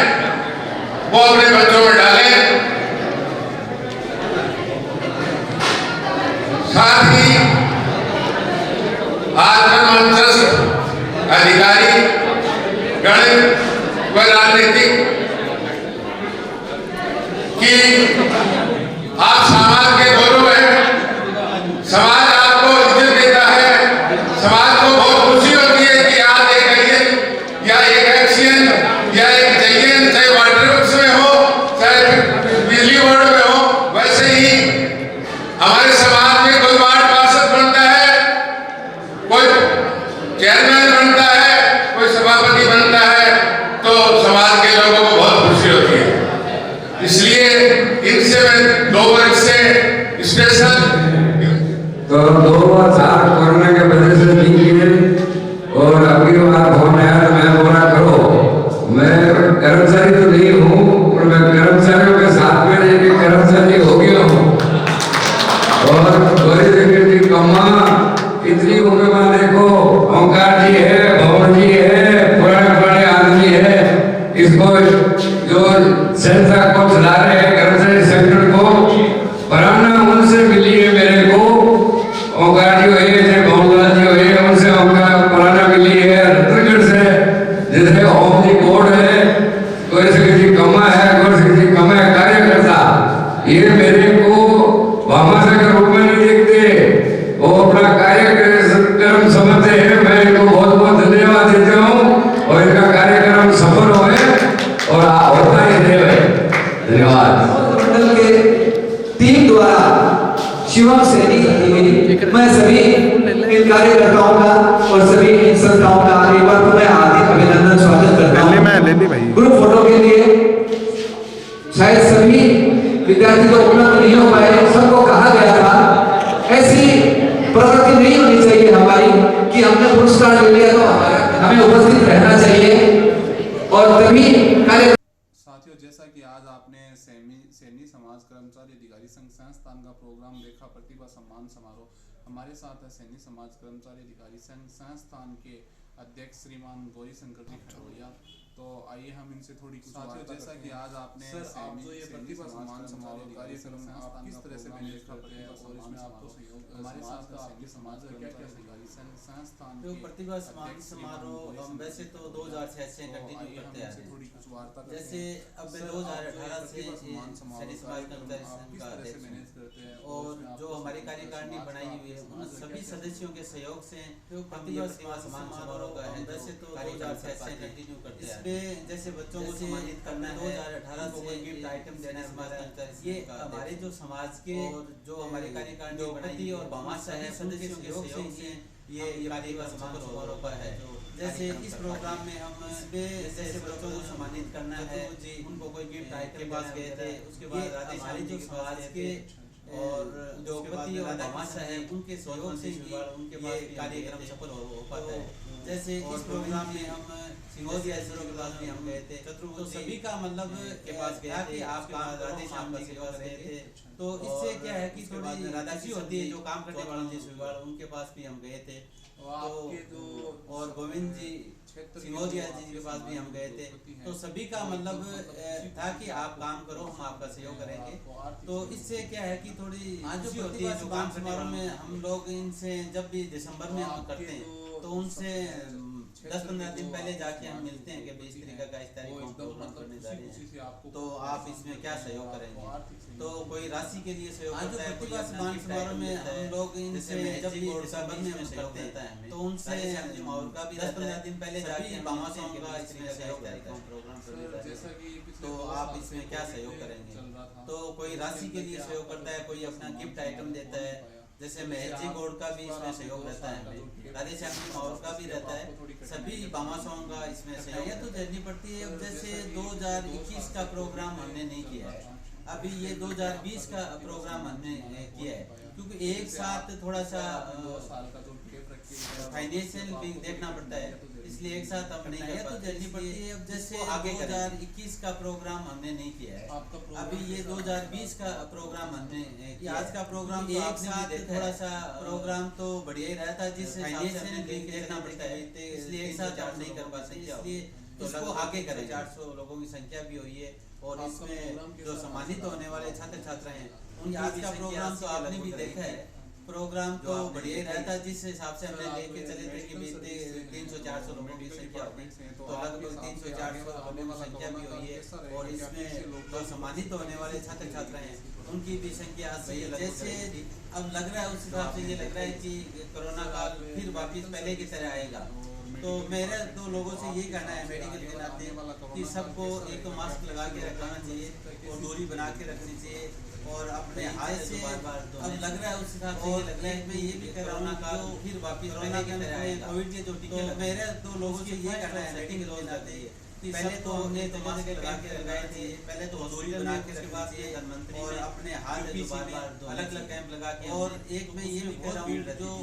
वो अपने बच्चों में डालें। साथ ही आजकल मंचस्थ अधिकारी गण व राजनीतिक कि आप समाज के गौरव हैं, समाज आपको इज्जत देता है, समाज को बहुत खुशी होती है कि आज एक आईएन या एक एक्सीएन या एक जयन, चाहे वाटर वर्क्स में हो, चाहे बिजली बोर्ड में हो, वैसे ही हमारे समाज में कोई वार्ड पार्षद बनता है, कोई चेयरमैन बनता है, कोई सभापति बनता है, तो समाज के लोगों को बहुत खुशी होती है। इसलिए इनसे मैं 2 वर्ष से स्पेशल तो 2004 कोरोना के वजह से नहीं किए और अगली बार फोन आया तो मैं बोला करो। मैं कर्मचारी तो नहीं हूँ और मैं कर्मचारियों के साथ में एक कर्मचारी हो गया हूँ और बड़ी जगह की कमा इतनी उम्र में देखो ओंकार जी है, भवन जी है, पुराने आदमी है, इसको जो संस्था को चला रहे हैं कर्मचारी संगठन को प्रेरणा उनसे मिली है मेरे को। ओंकार जी हुए थे, भवनलाल जी हुए, उनसे ओंकार प्रेरणा मिली है। रत्नगढ़ से जैसे ओम जी कोड है, कोई से किसी कमा है, कोई से किसी कमा है कार्यकर्ता, ये मेरे को भामाशाह के रूप में नहीं देखते, वो अपना कार्यक्रम समझते हैं। मैं इनको बहुत बहुत धन्यवाद देता हूँ और इनका कार्यक्रम सफल होए और होता ही रहे। धन्यवाद। मंडल के टीम द्वारा शिवम सैनी मैं सभी इन कार्यकर्ताओं का और सभी इन संस्थाओं का एक बार मैं हार्दिक अभिनंदन स्वागत करता हूँ। ग्रुप फोटो के लिए शायद सभी विद्यार्थी तो उपलब्ध नहीं हो पाए, सबको कहा गया था ऐसी प्रवृत्ति नहीं होनी चाहिए हमारी कि हमने पुरस्कार ले लिया तो हमें उपस्थित रहना चाहिए और तभी कार्य। साथियों, जैसा कि आज आपने सैनी समाज कर्मचारी अधिकारी संघ संस्थान का प्रोग्राम देखा, प्रतिभा सम्मान समारोह। हमारे साथ है सैनी समाज कर्मचारी अधिकारी संघ संस्थान के अध्यक्ष श्रीमान गौरी शंकर जी खड़ोया। तो आइए हम इनसे थोड़ी कुछ बात। जैसा कि आज आपने प्रतिभा सम्मान समारोह कार्यक्रम आप किस तरह से मैनेज करते हैं और इसमें आपको सहयोग हमारे साथ आपके समाज कर्मचारी अधिकारी संघ संस्थान जो प्रतिभा सम्मान समारोह हम वैसे तो 2006 से कंटिन्यू करते हैं, थोड़ी कुछ वार्ता जैसे अब 2018 से सैनी समाज कर्मचारी संघ का अध्यक्ष और जो हमारी कार्यकारिणी बनाई हुई है उन सभी सदस्यों के सहयोग से जो प्रतिभा सम्मान समारोह का है वैसे तो 2006 से कंटिन्यू करते हैं। जैसे बच्चों को सम्मानित करना है 2018 से गिफ्ट आइटम देना है, ये हमारे जो समाज के और जो हमारे कार्यकारिणी बनाई और भामाशाह है सदस्यों के सहयोग से ये प्रतिभा सम्मान समारोह का है। जैसे इस प्रोग्राम में हम जैसे बच्चों को सम्मानित करना है, उनको कोई गिफ्ट आइटम के पास गए थे, उसके बाद हमारे जो समाज के और जो पति और भामाशाह है उनके सहयोग से उनके ये कार्यक्रम सफल हो पाता है। जैसे इस प्रोग्राम में हम सिंगोदिया के पास भी हम गए थे, तो सभी का मतलब के पास गया कि आप राधे श्याम जी के पास गए थे, तो इससे क्या है कि थोड़ी राधाजी होती है जो काम करने वाले जी उनके पास भी हम गए थे। तो और गोविंद जी सिंगोदिया जी के पास भी हम गए थे, तो सभी का मतलब था कि आप काम करो, हम आपका सहयोग करेंगे। तो इससे क्या है कि थोड़ी खुशी होती है जो काम समारोह में हम लोग इनसे जब भी दिसंबर में हम करते हैं तो उनसे 10-15 दिन पहले जाके हम मिलते हैं कि 20 तारीख का इस तारीख को प्रोग्राम करने जा रहे हैं, तो आप इसमें क्या सहयोग करेंगे। तो कोई राशि के लिए सहयोग करता है, प्रतिभा सम्मान समारोह में हम लोग इनसे जब भी दिसंबर में हम सहयोग देता है तो उनसे और का भी 10-15 दिन पहले जाके भामाशाह का इसमें सहयोग करता है प्रोग्राम करने जा रहे हैं, तो आप इसमें क्या सहयोग करेंगे। तो कोई राशि के लिए सहयोग करता है, कोई अपना गिफ्ट आइटम देता है, जैसे महेश जी गौड़ का भी इसमें सहयोग रहता है, राधे श्याम जी मौर्य का भी रहता है, सभी भामाशाहों का इसमें सहयोग तो देनी पड़ती है। अब जैसे 2021 का प्रोग्राम हमने नहीं किया है, अभी ये 2020 का प्रोग्राम हमने किया है, क्योंकि एक साथ थोड़ा सा फाइनेंशियल भी देखना पड़ता है, इसलिए एक साथ हम नहीं कर पाते, तो देनी पड़ती है। अब जैसे आगे 2021 का प्रोग्राम हमने नहीं किया है, अभी ये 2020 का प्रोग्राम हमने, आज का प्रोग्राम एक साथ थोड़ा सा प्रोग्राम तो बढ़िया ही रहता है, जिस फाइनेंशियल भी देखना पड़ता है, इसलिए एक साथ हम नहीं कर पाते, इसलिए इसको आगे करें। 400 लोगों की संख्या भी हुई है और इसमें जो सम्मानित होने वाले छात्र छात्रा हैं उनकी आज का प्रोग्राम तो आपने भी देखा है, प्रोग्राम तो बढ़िया रहता है, जिस हिसाब से हमने लेके चले थे कि 300-400 लोगों की संख्या होगी, तो लगभग 300-400 लोगों की संख्या भी हुई है और इसमें जो सम्मानित होने वाले छात्र छात्रा हैं उनकी भी संख्या 80 है। जैसे अब लग रहा है उस हिसाब से ये लग रहा है कि कोरोना काल फिर वापिस पहले की तरह आएगा, तो मेरा तो लोगों से ये कहना है मेडिकल के नाते कि सबको एक तो मास्क लगा के रखना चाहिए और दूरी बना के रखनी चाहिए और अपने हाथ से अब लग रहा है उस हिसाब से लग रहा है मैं ये भी कर रहा हूँ कि फिर वापिस कोविड के जो टीके मेरे तो लोगों से ये कहना है मेडिकल के नाते पहले तो हमने जगह जगह कैंप लगाए थे, पहले तो हॉस्पिटल बना के उसके बाद ये धनवंतरी और अपने हाथ बार अलग अलग कैंप लगा के, और एक मैं ये भी कह रहा हूँ जो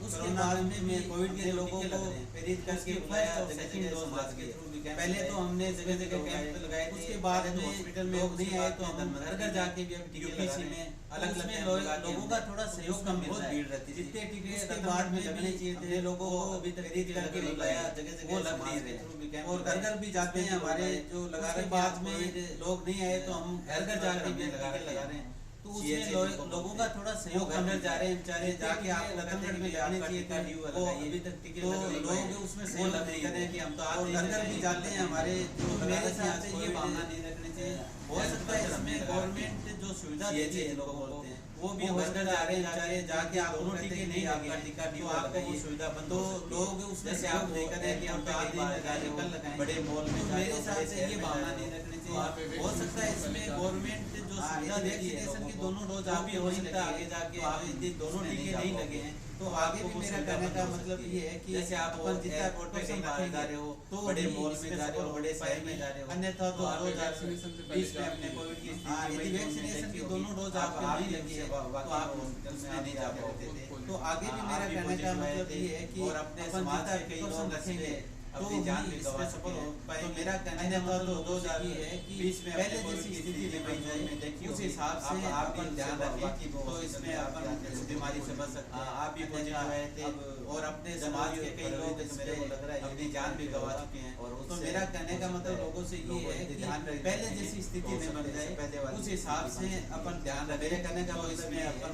उसके बाद में कोविड के लोगों को प्रेरित करके बुलाया सेकंड डोज समाज के थ्रू। पहले तो हमने जगह जगह कैंप लगाए, उसके बाद में हॉस्पिटल में लोग नहीं आए तो हम घर घर जाके भी अब यूपीसी में अलग अलग लोगों का थोड़ा सहयोग कम मिल रहा है, भीड़ रहती है जितने टीके उसके बाद में लगने चाहिए थे लोगों को अभी तक प्रेरित करके बुलाया जगह जगह वो लग नहीं रहे, और घर घर भी जाते हैं हमारे जो लगा रहे, बाद में लोग नहीं आए तो हम घर घर जाके भी लगा रहे हैं, तो उसमें लोगों का थोड़ा सहयोग कम मिल जा रहे हैं बेचारे, जाके आप रतनगढ़ में जाने चाहिए वो अभी तक टिके तो लोग उसमें सहयोग नहीं कर रहे हैं कि हम तो और घर घर भी जाते हैं हमारे, जो मेरे साथ से ये भावना नहीं रखनी चाहिए। हो सकता है इसमें गवर्नमेंट जो सुविधा देती है लोगों को वो भी घर घर जा रहे हैं बेचारे, जाके आप दोनों टीके नहीं आपका टीका नहीं आपका ये सुविधा बंद, तो लोग उसमें से आप नहीं कर रहे हैं कि हम तो आज दिन लगाए कल लगाए बड़े मॉल में, मेरे हिसाब से ये भावना नहीं रखनी चाहिए। हो सकता है इसमें गवर्नमेंट जो सुविधा देती है कि दोनों डोज आप भी हो सकता है आगे जाके आप दोनों टीके नहीं लगे हैं तो आगे भी मेरा कहने का मतलब ये है कि जैसे आप जितना एयरपोर्ट पे कहीं जा रहे हो तो बड़े मॉल में जा रहे हो बड़े शहर में जा रहे हो, अन्यथा तो 2020 में अपने कोविड की यदि वैक्सीनेशन की दोनों डोज आपके नहीं लगी है तो आप हॉस्पिटल में नहीं जा पाते थे। तो आगे भी मेरा कहने का मतलब ये है कि और अपने समाज के कई लोग रखेंगे अपनी जान भी गवा सफल हो पाए। तो मेरा कहने का मतलब 2020 में पहले जैसी स्थिति में बन जाए देखिए उस हिसाब से आप भी ध्यान रखें कि तो इसमें अपन इस बीमारी से बच सकते हैं। आप भी पॉजिटिव रहे थे और अपने समाज के कई लोग मेरे को लग रहा है अपनी जान भी गवा चुके हैं, और तो मेरा कहने का मतलब लोगों से ये है कि ध्यान रखें पहले जैसी स्थिति में बन जाए पहले उस हिसाब से अपन ध्यान रखें। मेरे कहने का मतलब इसमें अपन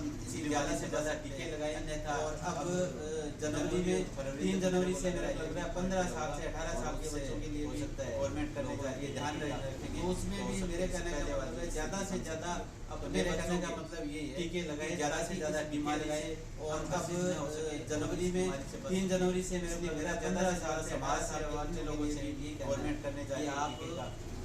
ज्यादा से ज्यादा टीके लगाए, अन्यथा और अब जनवरी में 3 जनवरी से मेरा लग रहा है 15 साल से 18 साल के बच्चों के लिए हो सकता है गवर्नमेंट करने का ये ध्यान रखेंगे, तो उसमें भी मेरे कहने का मतलब है ज्यादा से ज्यादा अब मेरे कहने का मतलब ये है टीके लगाए, ज्यादा से ज्यादा बीमारी लगाए, और अब जनवरी में 3 जनवरी से मेरा 15 साल समाज से लोगों से गवर्नमेंट करने चाहिए आप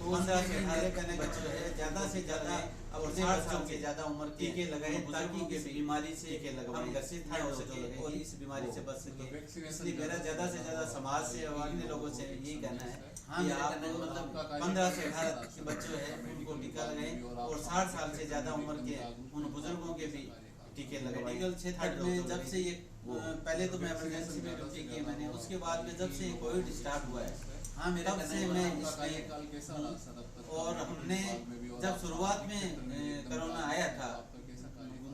15 से 18 कहने का मतलब है ज्यादा से ज्यादा और 60 साल से ज्यादा उम्र के टीके लगाए ताकि इस बीमारी से हम ग्रसित न हो सके और इस बीमारी से बच सके। इसलिए मेरा ज्यादा से ज्यादा समाज से और अन्य लोगों से यही कहना है कि आप मतलब 15 से 18 के बच्चे हैं उनको टीका लगाएं और 60 साल से ज्यादा उम्र के उन बुजुर्गों के भी टीके लगाएं। मेडिकल क्षेत्र में जब से ये पहले तो मैं इमरजेंसी में ड्यूटी की मैंने, उसके बाद में जब से कोविड स्टार्ट हुआ है हाँ मेरा से मैं इसमें और हमने जब शुरुआत में कोरोना आया था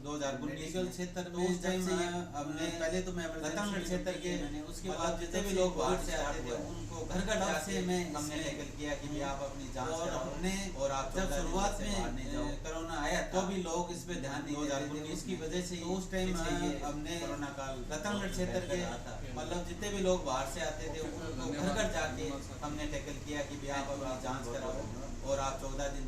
2019 मेडिकल क्षेत्र में उस टाइम से हमने पहले तो मैं रतनगढ़ क्षेत्र के मैंने उसके बाद जितने भी लोग बाहर से आते थे उनको घर घर जाके मैं हमने टैकल किया कि आप अपनी जांच और हमने और आप जब शुरुआत में कोरोना आया तो भी लोग इस पे ध्यान नहीं 2019 की वजह से उस टाइम हमने कोरोना काल रतनगढ़ क्षेत्र के मतलब जितने भी लोग बाहर से आते थे उनको घर घर जाके हमने टैकल किया कि आप अपनी जांच कराओ और आप 14 दिन